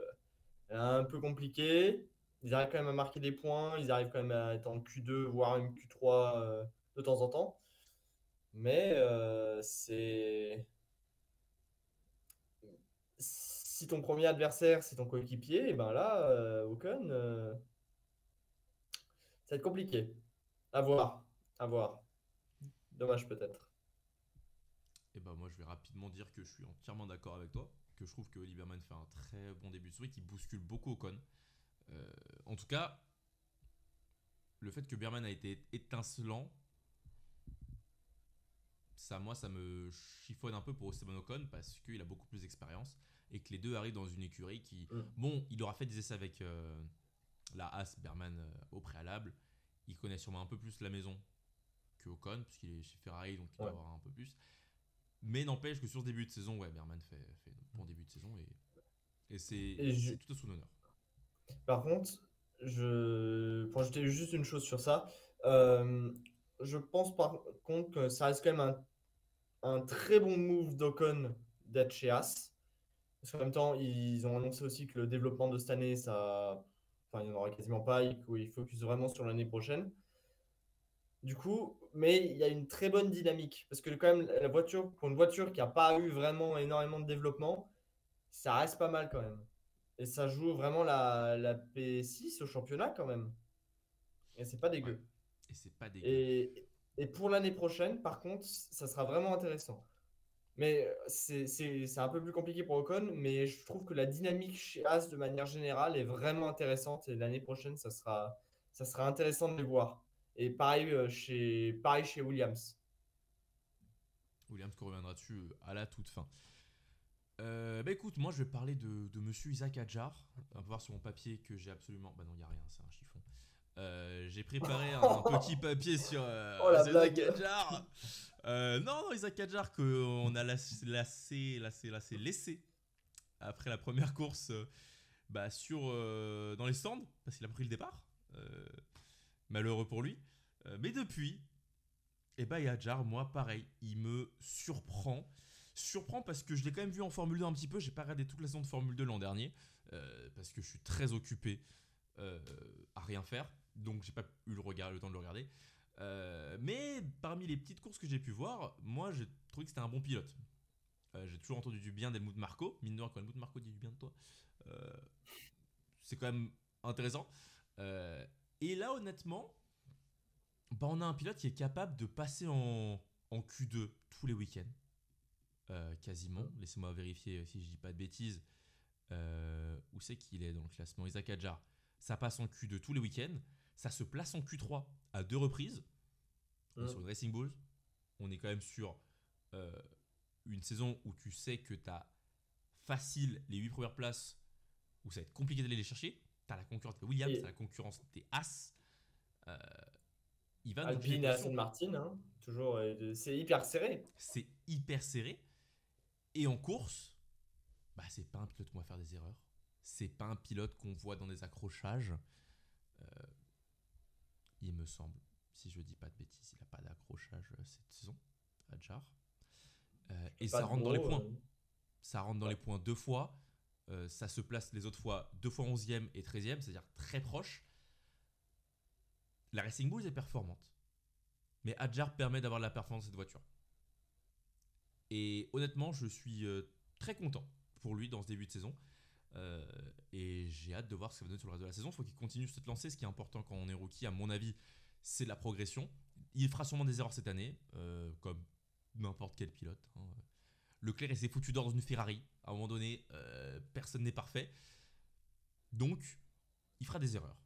est un peu compliquée. Ils arrivent quand même à marquer des points. Ils arrivent quand même à être en Q2, voire même Q3 de temps en temps. Mais si ton premier adversaire, c'est ton coéquipier, et ben là, Ocon, ça va être compliqué. À voir. À voir. Dommage peut-être. Et bah moi je vais rapidement dire que je suis entièrement d'accord avec toi, que je trouve que Lieberman fait un très bon début de souris qui bouscule beaucoup Ocon. En tout cas, le fait que Berman a été étincelant, ça me chiffonne un peu pour Esteban Ocon parce qu'il a beaucoup plus d'expérience et que les deux arrivent dans une écurie qui, Mm. bon, il aura fait des essais avec la Haas Berman au préalable. Il connaît sûrement un peu plus la maison que Ocon puisqu'il est chez Ferrari donc il doit Ouais. avoir un peu plus. Mais n'empêche que sur ce début de saison, ouais, Berman fait un bon début de saison et Et c'est tout à son honneur. par contre, pour ajouter juste une chose sur ça, euh, je pense par contre que ça reste quand même un très bon move d'Ocon d'être chez As. Parce qu'en même temps, ils ont annoncé aussi que le développement de cette année, enfin, il n'y en aura quasiment pas, il focus vraiment sur l'année prochaine. Du coup, mais il y a une très bonne dynamique. Parce que quand même, la voiture, pour une voiture qui n'a pas eu vraiment énormément de développement, ça reste pas mal quand même. Et ça joue vraiment la P6 au championnat quand même. Et c'est pas Ouais, dégueu. et c'est pas dégueu. Et pour l'année prochaine, par contre, ça sera vraiment intéressant. Mais c'est un peu plus compliqué pour Ocon, mais je trouve que la dynamique chez As de manière générale est vraiment intéressante. Et l'année prochaine, ça sera intéressant de les voir. Et pareil chez Williams. Williams qu'on reviendra dessus à la toute fin. Bah écoute, moi je vais parler de monsieur Isaac Hadjar. On va voir sur mon papier que j'ai absolument. Bah non, il n'y a rien, c'est un chiffon. J'ai préparé un petit papier sur Oh la Isaac blague! Hadjar. Non, Isaac Hadjar qu'on a laissé après la première course bah, dans les stands parce qu'il a pris le départ. Euh, Malheureux pour lui. Mais depuis, et bah Hadjar, moi pareil, il me surprend. Surprend parce que je l'ai quand même vu en Formule 2 un petit peu. J'ai pas regardé toute la saison de Formule 2 l'an dernier parce que je suis très occupé euh, à rien faire. Donc j'ai pas eu le temps de le regarder. Mais parmi les petites courses que j'ai pu voir, moi j'ai trouvé que c'était un bon pilote. J'ai toujours entendu du bien d'Helmut Marko. Mine de rien, quand Helmut Marko dit du bien de toi, euh, c'est quand même intéressant. Euh, et là, honnêtement, bah, on a un pilote qui est capable de passer en Q2 tous les week-ends. Quasiment. Laissez-moi vérifier si je dis pas de bêtises. Où c'est qu'il est dans le classement Isaac Hadjar. Ça passe en Q2 tous les week-ends. Ça se place en Q3 à deux reprises. On est sur une Racing Bulls. On est quand même sur euh, une saison où tu sais que tu as facile les 8 premières places, où ça va être compliqué d'aller les chercher. Tu as la concurrence des Williams, tu as Et la concurrence des As. Euh, il va dans toutes les Alpine et positions, Aston quoi. Martin, hein, toujours, c'est hyper serré. C'est hyper serré. Et en course, bah, c'est pas un pilote qu'on va faire des erreurs. C'est pas un pilote qu'on voit dans des accrochages. Euh, il me semble, si je dis pas de bêtises, il n'a pas d'accrochage cette saison. Hadjar. Et Pas ça de rentre dans les gros. points. Ça rentre dans Ouais. les points 2 fois. Ça se place les autres fois 2 fois 11e et 13e, c'est-à-dire très proche. La Racing Bulls est performante. Mais Hadjar permet d'avoir de la performance de cette voiture. Et honnêtement, je suis très content pour lui dans ce début de saison. Euh, et j'ai hâte de voir ce que ça va donner sur le reste de la saison. Il faut qu'il continue de se lancer. Ce qui est important quand on est rookie, à mon avis, c'est la progression. Il fera sûrement des erreurs cette année, comme n'importe quel pilote. Hein. Leclerc s'est foutu dans une Ferrari. À un moment donné, personne n'est parfait. Donc, il fera des erreurs.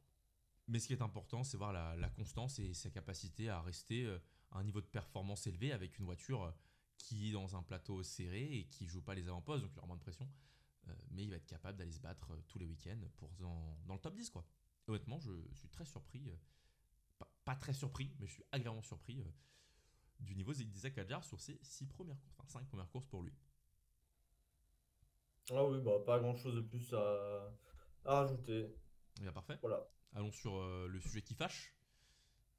Mais ce qui est important, c'est voir la constance et sa capacité à rester à un niveau de performance élevé avec une voiture qui est dans un plateau serré et qui ne joue pas les avant-postes, donc il y aura moins de pression. Mais il va être capable d'aller se battre tous les week-ends pour dans le top 10, quoi. Honnêtement, je suis très surpris. Pas très surpris, mais je suis agréablement surpris du niveau d'Isaac Hadjar sur ses 6 premières courses, enfin 5 premières courses pour lui. Ah oui, bah, pas grand-chose de plus à rajouter. Et bien, parfait. Voilà. Allons sur le sujet qui fâche.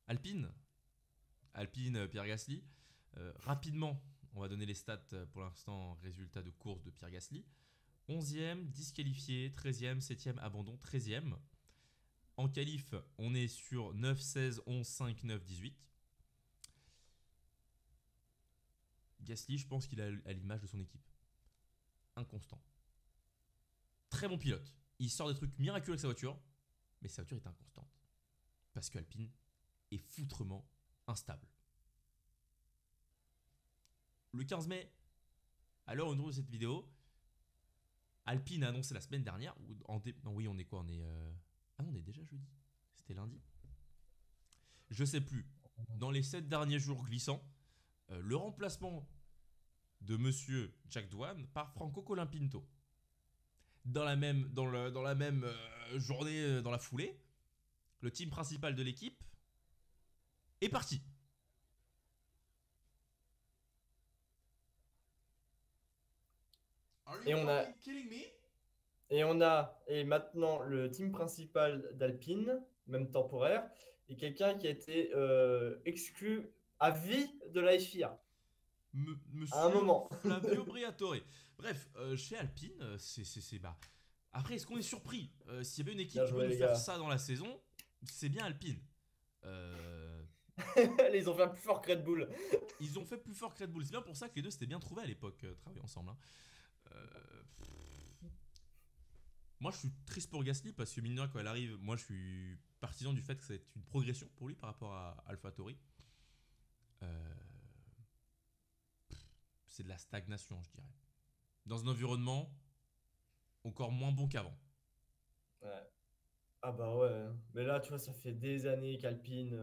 Alpine. Alpine, Pierre Gasly. Rapidement, on va donner les stats pour l'instant, résultat de course de Pierre Gasly. 11e, disqualifié, 13e, 7e, abandon, 13e. En qualif, on est sur 9, 16, 11, 5, 9, 18. Gasly, je pense qu'il a à l'image de son équipe. Inconstant. Très bon pilote. Il sort des trucs miraculeux avec sa voiture, mais sa voiture est inconstante. Parce qu'Alpine est foutrement instable. Le 15 mai, à l'heure où on tourne cette vidéo, Alpine a annoncé la semaine dernière, non oui on est quoi, ah non on est déjà jeudi, c'était lundi. Je sais plus, dans les 7 derniers jours glissants, le remplacement de monsieur Jack Doohan par Franco Colapinto. Dans la même journée, dans la foulée, le team principal de l'équipe est parti. Are you Et on a, fucking kidding me? et maintenant le team principal d'Alpine, même temporaire, est quelqu'un qui a été exclu à vie de la FIA à un Monsieur moment. Flavio Briatore. Bref, chez Alpine, bah. Après, est-ce qu'on est surpris s'il y avait une équipe Bien qui peut joué, nous les faire gars. ça dans la saison, c'est bien Alpine. Euh, Ils ont fait un plus fort que Red Bull. Ils ont fait plus fort que Red Bull. C'est bien pour ça que les deux s'étaient bien trouvés à l'époque, travailler ensemble. Hein. Euh, Moi, je suis triste pour Gasly parce que mine de rien, quand elle arrive, moi, je suis partisan du fait que c'est une progression pour lui par rapport à AlphaTauri. Euh, c'est de la stagnation, je dirais. Dans un environnement encore moins bon qu'avant. Ouais. Ah bah ouais. Mais là, tu vois, ça fait des années qu'Alpine,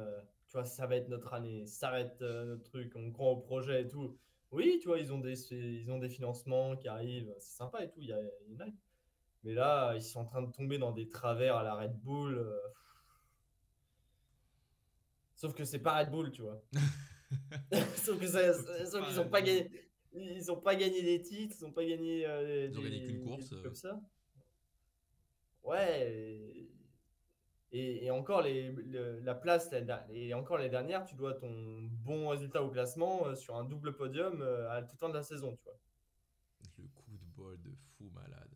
tu vois, ça va être notre année, ça va être notre truc, on croit au projet et tout. Oui, tu vois, ils ont des financements qui arrivent, c'est sympa et tout, il y a une hype. Mais là, ils sont en train de tomber dans des travers à la Red Bull. Sauf que c'est pas Red Bull, tu vois. Sauf que Sauf que c'est sauf pas qu'ils ont Red pas Bull. gagné, ils ont pas gagné des titres, ils ont pas gagné Ils ont gagné qu'une des course. trucs comme ça. Ouais. Et encore la place, et encore les dernières, tu dois ton bon résultat au classement sur un double podium à tout temps de la saison, tu vois. Le coup de bol de fou malade.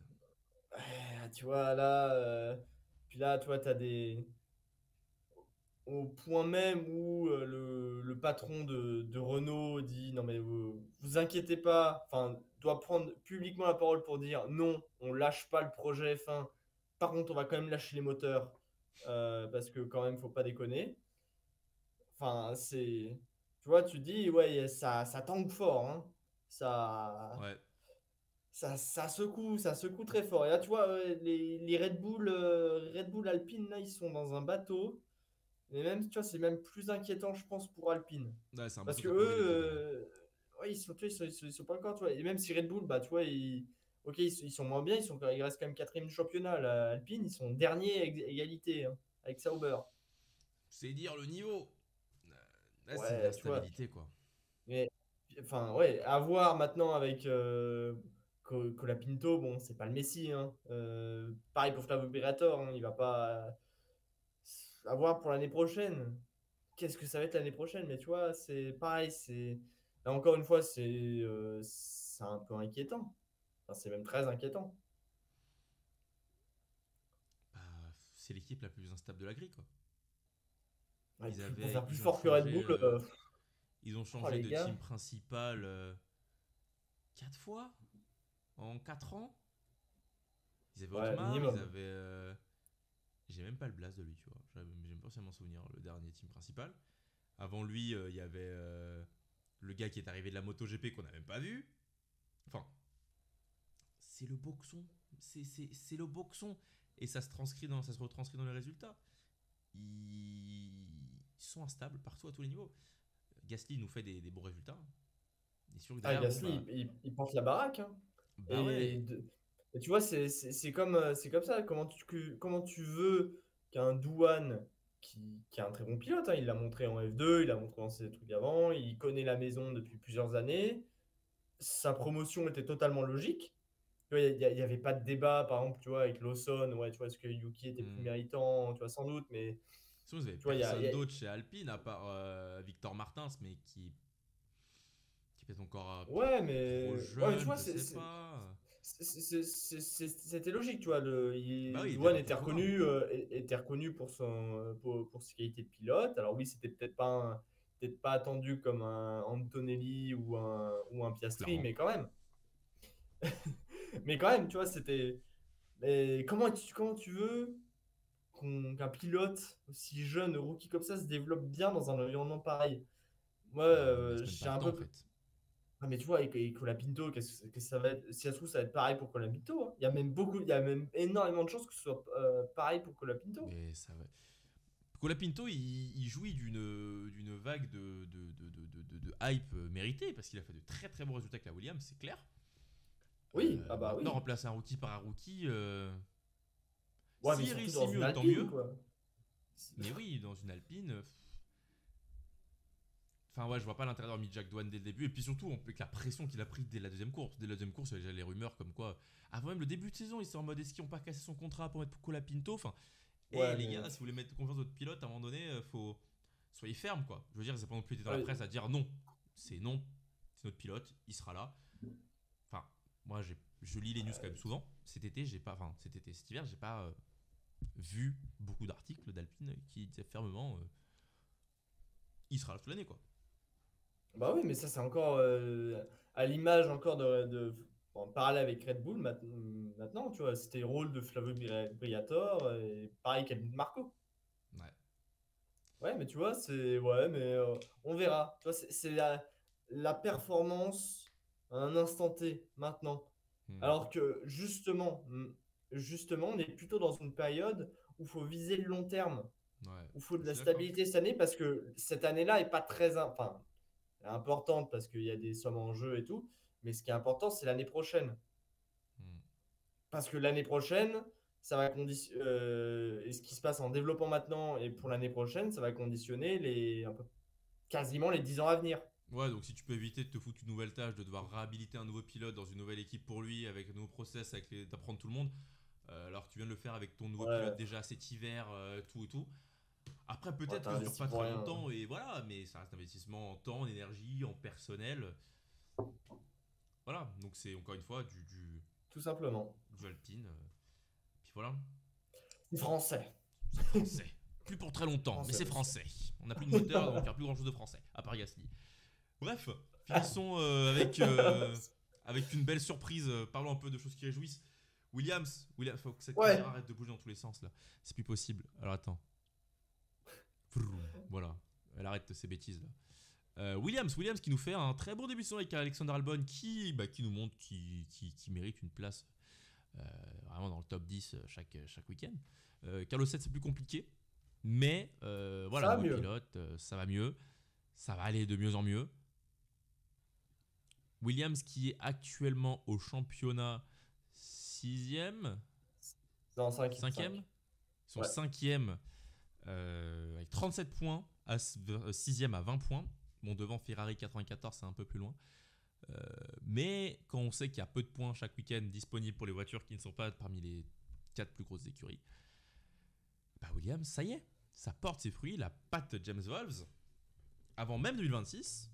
Tu vois, là, puis là, tu vois, t'as des. Au point même où le patron de Renault dit non, mais vous inquiétez pas, enfin, doit prendre publiquement la parole pour dire non, on lâche pas le projet F1. Par contre, on va quand même lâcher les moteurs parce que, quand même, faut pas déconner. Enfin, c'est. Tu vois, tu dis, ouais, ça tangue fort, hein. Ça, Ouais. ça secoue très fort. Et là, tu vois, les Red Bull Alpine, là, ils sont dans un bateau. Mais même, tu vois, c'est même plus inquiétant, je pense, pour Alpine. Ouais, c'est un Parce bateau que qui a pas envie eux, d'être dedans. ouais, tu vois, ils sont pas encore, tu vois. Et même si Red Bull, bah, tu vois, ok, ils sont moins bien, ils restent quand même quatrième du championnat. La Alpine, ils sont derniers égalité hein, avec Sauber. C'est dire le niveau. Là, c'est de Ouais, tu vois. l'instabilité, quoi. Mais, enfin, ouais, à voir maintenant avec Colapinto, bon, c'est pas le Messi. Hein. Pareil pour Flavio Briatore, hein, il va pas. À voir pour l'année prochaine. Qu'est-ce que ça va être l'année prochaine? Mais tu vois, c'est pareil, c'est. Là, encore une fois, c'est un peu inquiétant. Enfin, c'est même très inquiétant. Bah, c'est l'équipe la plus instable de la grille, quoi. Ouais, pour faire plus fort que Red Bull, Ils ont oh, changé les de gars. team principal 4 fois en 4 ans. Ils avaient Ouais, Otmar, ils minimum. avaient. J'ai même pas le blast de lui, tu vois. J'ai même pas forcément souvenir, le dernier team principal. Avant lui, il y avait le gars qui est arrivé de la MotoGP qu'on n'a même pas vu. Enfin, c'est le boxon. C'est le boxon. Et ça se retranscrit dans les résultats. Ils sont instables partout à tous les niveaux. Gasly nous fait des bons résultats. Et sûr que Ah, derrière, bon, Gasly, bah, il porte la baraque, hein. bah Et, ouais. de- et tu vois, c'est comme ça. Comment tu veux qu'un Douane, qui est un très bon pilote, hein, il l'a montré en F2, il l'a montré dans ses trucs avant, il connaît la maison depuis plusieurs années, sa promotion était totalement logique. Tu vois, il y avait pas de débat, par exemple, tu vois, avec Lawson, ouais, tu vois, est-ce que Yuki était plus Hmm. méritant, tu vois, sans doute, mais Sinon, vous avez tu vois, personne d'autre chez Alpine à part Victor Martins, mais qui est peut-être encore ouais, trop mais ouais, mais tu jeune, vois, je sais pas. c'était logique, tu vois. Bah oui, il était Douane pas très commun. était reconnu pour ses qualités de pilote. Alors oui, c'était peut-être pas attendu comme un Antonelli ou un Piastri, Clairement. mais quand même. Mais quand même, tu vois, c'était. Mais comment tu veux qu'un pilote aussi jeune, rookie comme ça, se développe bien dans un environnement pareil? Moi, Bah, on lui laisse même pas j'ai le un temps en peu. fait. Ah, mais tu vois, avec Colapinto, qu'est-ce que ça va être? Si ça se trouve, ça va être pareil pour Colapinto, hein. Il y a même énormément de chances que ce soit pareil pour Colapinto. Mais ça va. Colapinto, il jouit d'une vague de hype méritée parce qu'il a fait de très très bons résultats avec la Williams, c'est clair. Oui, ah bah Maintenant, oui. remplacer un rookie par un rookie, Ouais, mais s'il surtout réussit dans une mieux, tant Alpine, mieux. quoi. Mais oui, dans une Alpine. Enfin, ouais, je vois pas l'intérêt d'avoir mis Jack Doohan dès le début. Et puis surtout, avec la pression qu'il a pris dès la deuxième course. Dès la deuxième course, il y avait déjà les rumeurs comme quoi. Avant même le début de saison, il s'est en mode est-ce qu'ils ont pas cassé son contrat pour mettre Colapinto. Enfin, Ouais, les mais. gars, si vous voulez mettre confiance dans votre pilote, à un moment donné, faut. Soyez ferme, quoi. Je veux dire, c'est pas non plus été dans la Ouais, presse à dire non. C'est non. C'est notre pilote, il sera là. Enfin, moi, je lis les news quand même souvent. Cet été, j'ai pas. Enfin, cet hiver, j'ai pas vu beaucoup d'articles d'Alpine qui disaient fermement il sera là toute l'année, quoi. bah oui, mais ça, c'est encore à l'image encore en parallèle avec Red Bull maintenant, tu vois. C'était le rôle de Flavio Briatore, et pareil qu'Helmut Marko. Ouais. Ouais, mais tu vois, ouais, mais on verra. Tu vois, c'est la performance à un instant T, maintenant. Hmm. Alors que justement, on est plutôt dans une période où il faut viser le long terme, Ouais. où il faut de Je la suis d'accord. stabilité cette année, parce que cette année-là est pas enfin, elle est importante parce qu'il y a des sommes en jeu et tout, mais ce qui est important, c'est l'année prochaine. Hmm. Parce que l'année prochaine, ça va conditionner. Et ce qui se passe en développement maintenant et pour l'année prochaine, ça va conditionner quasiment les 10 ans à venir. Ouais, donc si tu peux éviter de te foutre une nouvelle tâche, de devoir réhabiliter un nouveau pilote dans une nouvelle équipe pour lui, avec un nouveau process, d'apprendre tout le monde, alors que tu viens de le faire avec ton nouveau pilote Ouais, déjà cet hiver, tout et tout. Après, ouais, peut-être t'as que ça dure investi pas pour très rien. longtemps, et voilà, mais ça reste un investissement en temps, en énergie, en personnel. Voilà, donc c'est encore une fois Tout simplement. du Alpine. Puis voilà, C'est français. c'est français. Plus pour très longtemps, mais Français, c'est monsieur. français. On n'a plus de moteur, donc il n'y a plus grand chose de français, à part Gasly. Bref, finissons avec une belle surprise. Parlons un peu de choses qui réjouissent. Williams, faut que cette caméra Ouais, arrête de bouger dans tous les sens là. C'est plus possible. Alors attends. Vroom. Voilà. Elle arrête ces bêtises là. Williams qui nous fait un très bon début de saison avec Alexander Albon qui nous montre qu'il mérite une place vraiment dans le top 10 chaque week-end. Carlos 7 c'est plus compliqué. Mais voilà, ça va nouveau mieux. pilote, ça va mieux. Ça va aller de mieux en mieux. Williams qui est actuellement au championnat 6ème, Non, 5. 5ème. Ils sont Ouais. 5ème avec 37 points, 6ème à 20 points. Bon, devant Ferrari 94, c'est un peu plus loin. Mais quand on sait qu'il y a peu de points chaque week-end disponibles pour les voitures qui ne sont pas parmi les 4 plus grosses écuries, bah Williams, ça y est, ça porte ses fruits. La patte James Wolves, avant même 2026,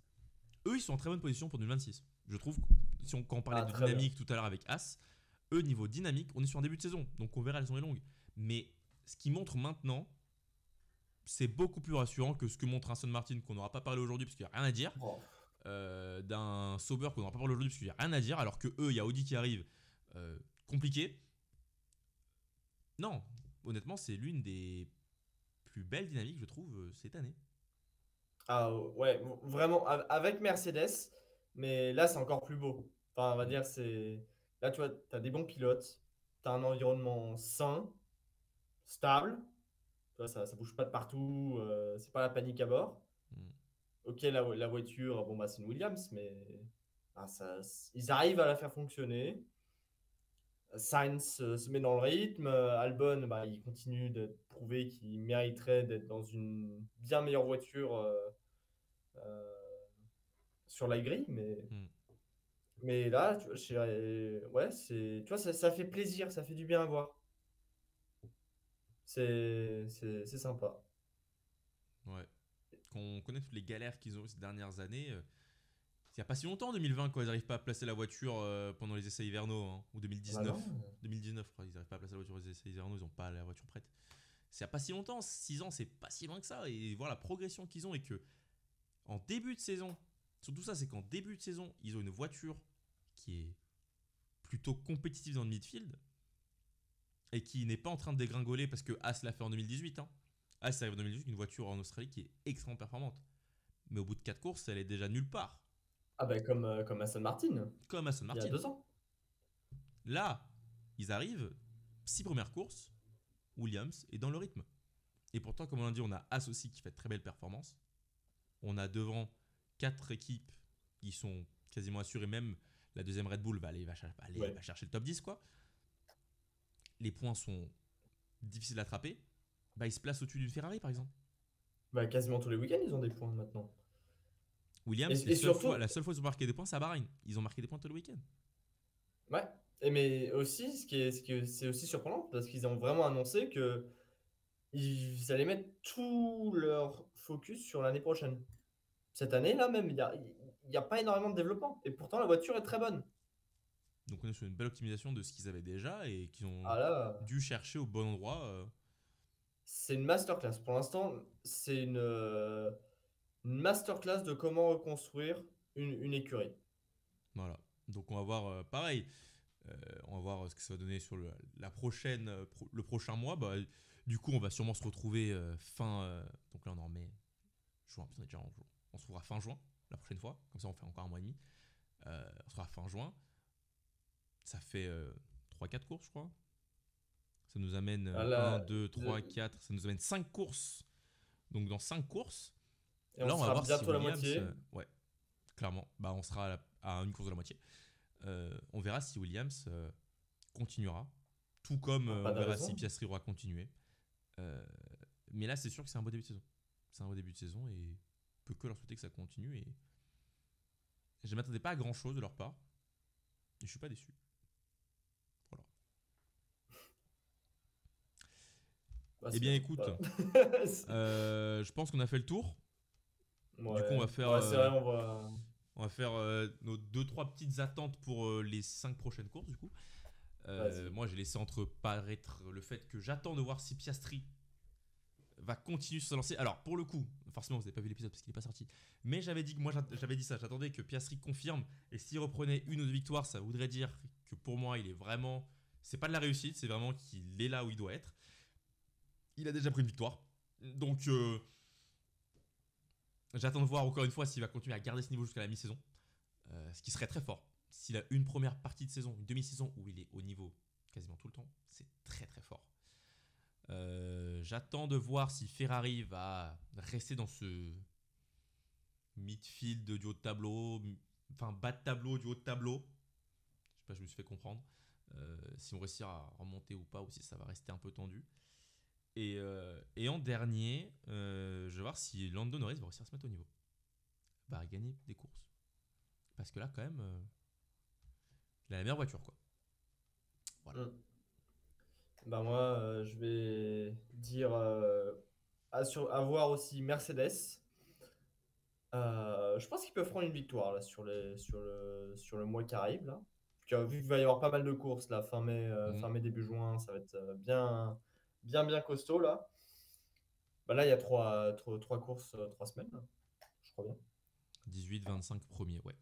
Eux, ils sont en très bonne position pour 2026. Je trouve, si on, quand on parlait Ah, de très bien. dynamique tout à l'heure avec As, eux, niveau dynamique, on est sur un début de saison. Donc on verra, elles sont longues. Mais ce qu'ils montrent maintenant, c'est beaucoup plus rassurant que ce que montre un Aston Martin qu'on n'aura pas parlé aujourd'hui parce qu'il n'y a rien à dire. Oh. D'un Sauber qu'on n'aura pas parlé aujourd'hui parce qu'il n'y a rien à dire. Alors que eux, il y a Audi qui arrive. Compliqué. Non, honnêtement, c'est l'une des plus belles dynamiques, je trouve, cette année. Ah ouais, vraiment avec Mercedes, mais là c'est encore plus beau. Enfin, on va Mm. dire, c'est. Là, tu vois, tu as des bons pilotes, tu as un environnement sain, stable, tu vois, ça bouge pas de partout, c'est pas la panique à bord. Mm. Ok, la voiture, bon, bah, c'est une Williams, mais ah, ils arrivent à la faire fonctionner. Sainz se met dans le rythme. Albon, bah, il continue de prouver qu'il mériterait d'être dans une bien meilleure voiture euh, sur la grille. Mm. Mais là, tu vois, ouais, tu vois, ça fait plaisir, ça fait du bien à voir. C'est sympa. Ouais. Qu'on connaît toutes les galères qu'ils ont eu ces dernières années. Il n'y a pas si longtemps, en 2020, quoi. Ils n'arrivent pas à placer la voiture pendant les essais hivernaux. Hein, ou Bah 2019. non. 2019, je crois. Ils n'arrivent pas à placer la voiture aux essais hivernaux. Ils n'ont pas la voiture prête. C'est il n'y a pas si longtemps. 6 ans, c'est pas si loin que ça. Et voir la progression qu'ils ont et que en début de saison, surtout ça, c'est qu'en début de saison, ils ont une voiture qui est plutôt compétitive dans le midfield et qui n'est pas en train de dégringoler parce que As l'a fait en 2018. Hein. As arrive en 2018 avec une voiture en Australie qui est extrêmement performante. Mais au bout de 4 courses, elle est déjà nulle part. Ah bah comme Aston Martin, Comme Aston il y a Martin. 2 ans. Là, ils arrivent, 6 premières courses, Williams est dans le rythme. Et pourtant, comme on l'a dit, on a As aussi qui fait de très belles performances. On a devant 4 équipes qui sont quasiment assurées. Même la deuxième Red Bull Ouais. va chercher le top 10, quoi. Les points sont difficiles à attraper. Bah, ils se placent au-dessus d'une Ferrari, par exemple. Bah, quasiment tous les week-ends, ils ont des points maintenant. Williams, Et surtout, la seule fois où ils ont marqué des points, c'est à Bahreïn. Ils ont marqué des points tout le week-end. ouais. Mais aussi, c'est aussi surprenant, parce qu'ils ont vraiment annoncé que ils allaient mettre tout leur focus sur l'année prochaine. Cette année, là même, il y a pas énormément de développement. Et pourtant, la voiture est très bonne. Donc on est sur une belle optimisation de ce qu'ils avaient déjà et qu'ils ont Ah là, dû chercher au bon endroit. c'est une masterclass. Pour l'instant, c'est une masterclass de comment reconstruire une écurie. Voilà. Donc on va voir, pareil, on va voir ce que ça va donner sur le prochain mois. Bah, du coup, on va sûrement se retrouver donc là, on est en mai, juin. Putain, déjà on se retrouvera fin juin la prochaine fois. Comme ça, on fait encore un mois et demi. On sera fin juin. Ça fait 3-4 courses, je crois. Ça nous amène Ah 1, là, 2, 3, 4. Ça nous amène 5 courses. Donc dans 5 courses, et on là, on va sera voir si bientôt à la Williams. moitié. Ouais, clairement. Bah, on sera à une course de la moitié. On verra si Williams continuera. Tout comme Ah, pas on de verra si raison. Piastri aura continué. Euh, mais là, c'est sûr que c'est un beau début de saison. C'est un beau début de saison et on peut que leur souhaiter que ça continue. Et je ne m'attendais pas à grand chose de leur part. Et je suis pas déçu. Voilà. Bah, Eh c'est bien, bien. écoute, Voilà. je pense qu'on a fait le tour. Du coup, Ouais, c'est vrai, on va. on va faire nos deux trois petites attentes pour les 5 prochaines courses. Du coup, Vas-y. moi, j'ai laissé entreparaître le fait que j'attends de voir si Piastri va continuer sur se lancer. Alors, pour le coup, forcément, vous n'avez pas vu l'épisode parce qu'il n'est pas sorti. Mais j'avais dit que moi, j'avais dit ça. J'attendais que Piastri confirme. Et s'il reprenait une ou deux victoires, ça voudrait dire que pour moi, il est vraiment. C'est pas de la réussite, c'est vraiment qu'il est là où il doit être. Il a déjà pris une victoire. Donc, j'attends de voir encore une fois s'il va continuer à garder ce niveau jusqu'à la mi-saison. Ce qui serait très fort. S'il a une première partie de saison, une demi-saison où il est au niveau quasiment tout le temps, c'est très très fort. J'attends de voir si Ferrari va rester dans ce midfield du haut de tableau, enfin bas de tableau, du haut de tableau. Je sais pas, je me suis fait comprendre. Si on réussira à remonter ou pas, ou si ça va rester un peu tendu. Et en dernier, je vais voir si Lando Norris va réussir à se mettre au niveau. Va gagner des courses. Parce que là, quand même, il a la meilleure voiture, quoi. Voilà. Mm. Bah moi, je vais dire à voir aussi Mercedes. Je pense qu'ils peuvent prendre une victoire là, sur le mois qui arrive. Là. Vu qu'il va y avoir pas mal de courses là, fin mai, début juin, ça va être bien costaud là. Bah, là, il y a trois courses, 3 semaines, là, je crois bien. 18-25 premiers, ouais.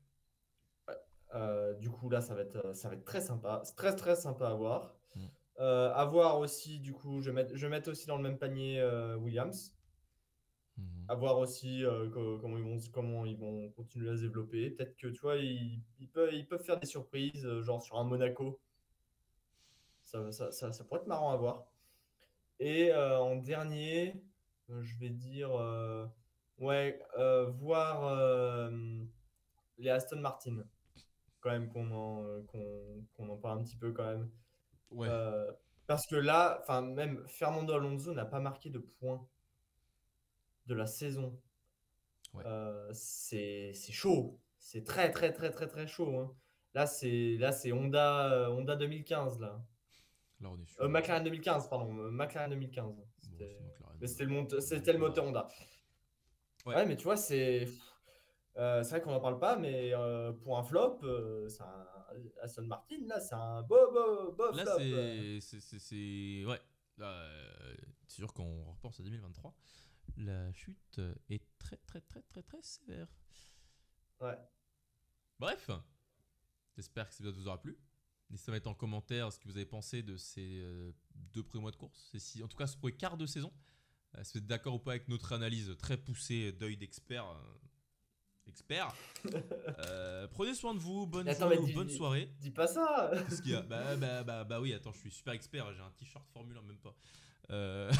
Du coup, là, ça va être très sympa. C'est très sympa à voir. Mm. À voir aussi, du coup, je vais mettre aussi dans le même panier Williams. Mhm. À voir aussi comment ils vont continuer à se développer. Peut-être que, tu vois, ils peuvent faire des surprises, genre sur un Monaco. Ça pourrait être marrant à voir. Et en dernier, je vais dire, ouais, voir les Aston Martin. Quand même qu'on en parle un petit peu quand même. Ouais, Euh, Parce que là, enfin même Fernando Alonso n'a pas marqué de points de la saison. ouais. C'est chaud. C'est très chaud, hein. Là c'est Honda 2015 là. Là, on est sur. McLaren 2015, pardon. McLaren 2015. Bon, c'est McLaren. Mais Même c'était le chose. moteur Honda. Ouais. Ouais, mais tu vois, c'est vrai qu'on n'en parle pas, mais pour un flop, Aston Martin, là, c'est un beau Là, flop. Ouais. C'est sûr qu'on repense à 2023. La chute est très sévère. Ouais. Bref, j'espère que cet épisode vous aura plu. N'hésitez pas à mettre en commentaire ce que vous avez pensé de ces 2 premiers mois de course. En tout cas, ce premier quart de saison. Si vous êtes d'accord ou pas avec notre analyse très poussée d'œil d'expert. Expert. Prenez soin de vous. Bonne Attends, journée mais ou bonne soirée. dis pas ça. Qu'est-ce qu'il y a bah oui, attends, je suis super expert. J'ai un t-shirt Formule 1, même pas. Euh,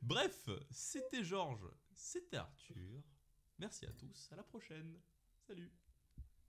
Bref, c'était Georges, c'était Arthur. Merci à tous, à la prochaine. Salut.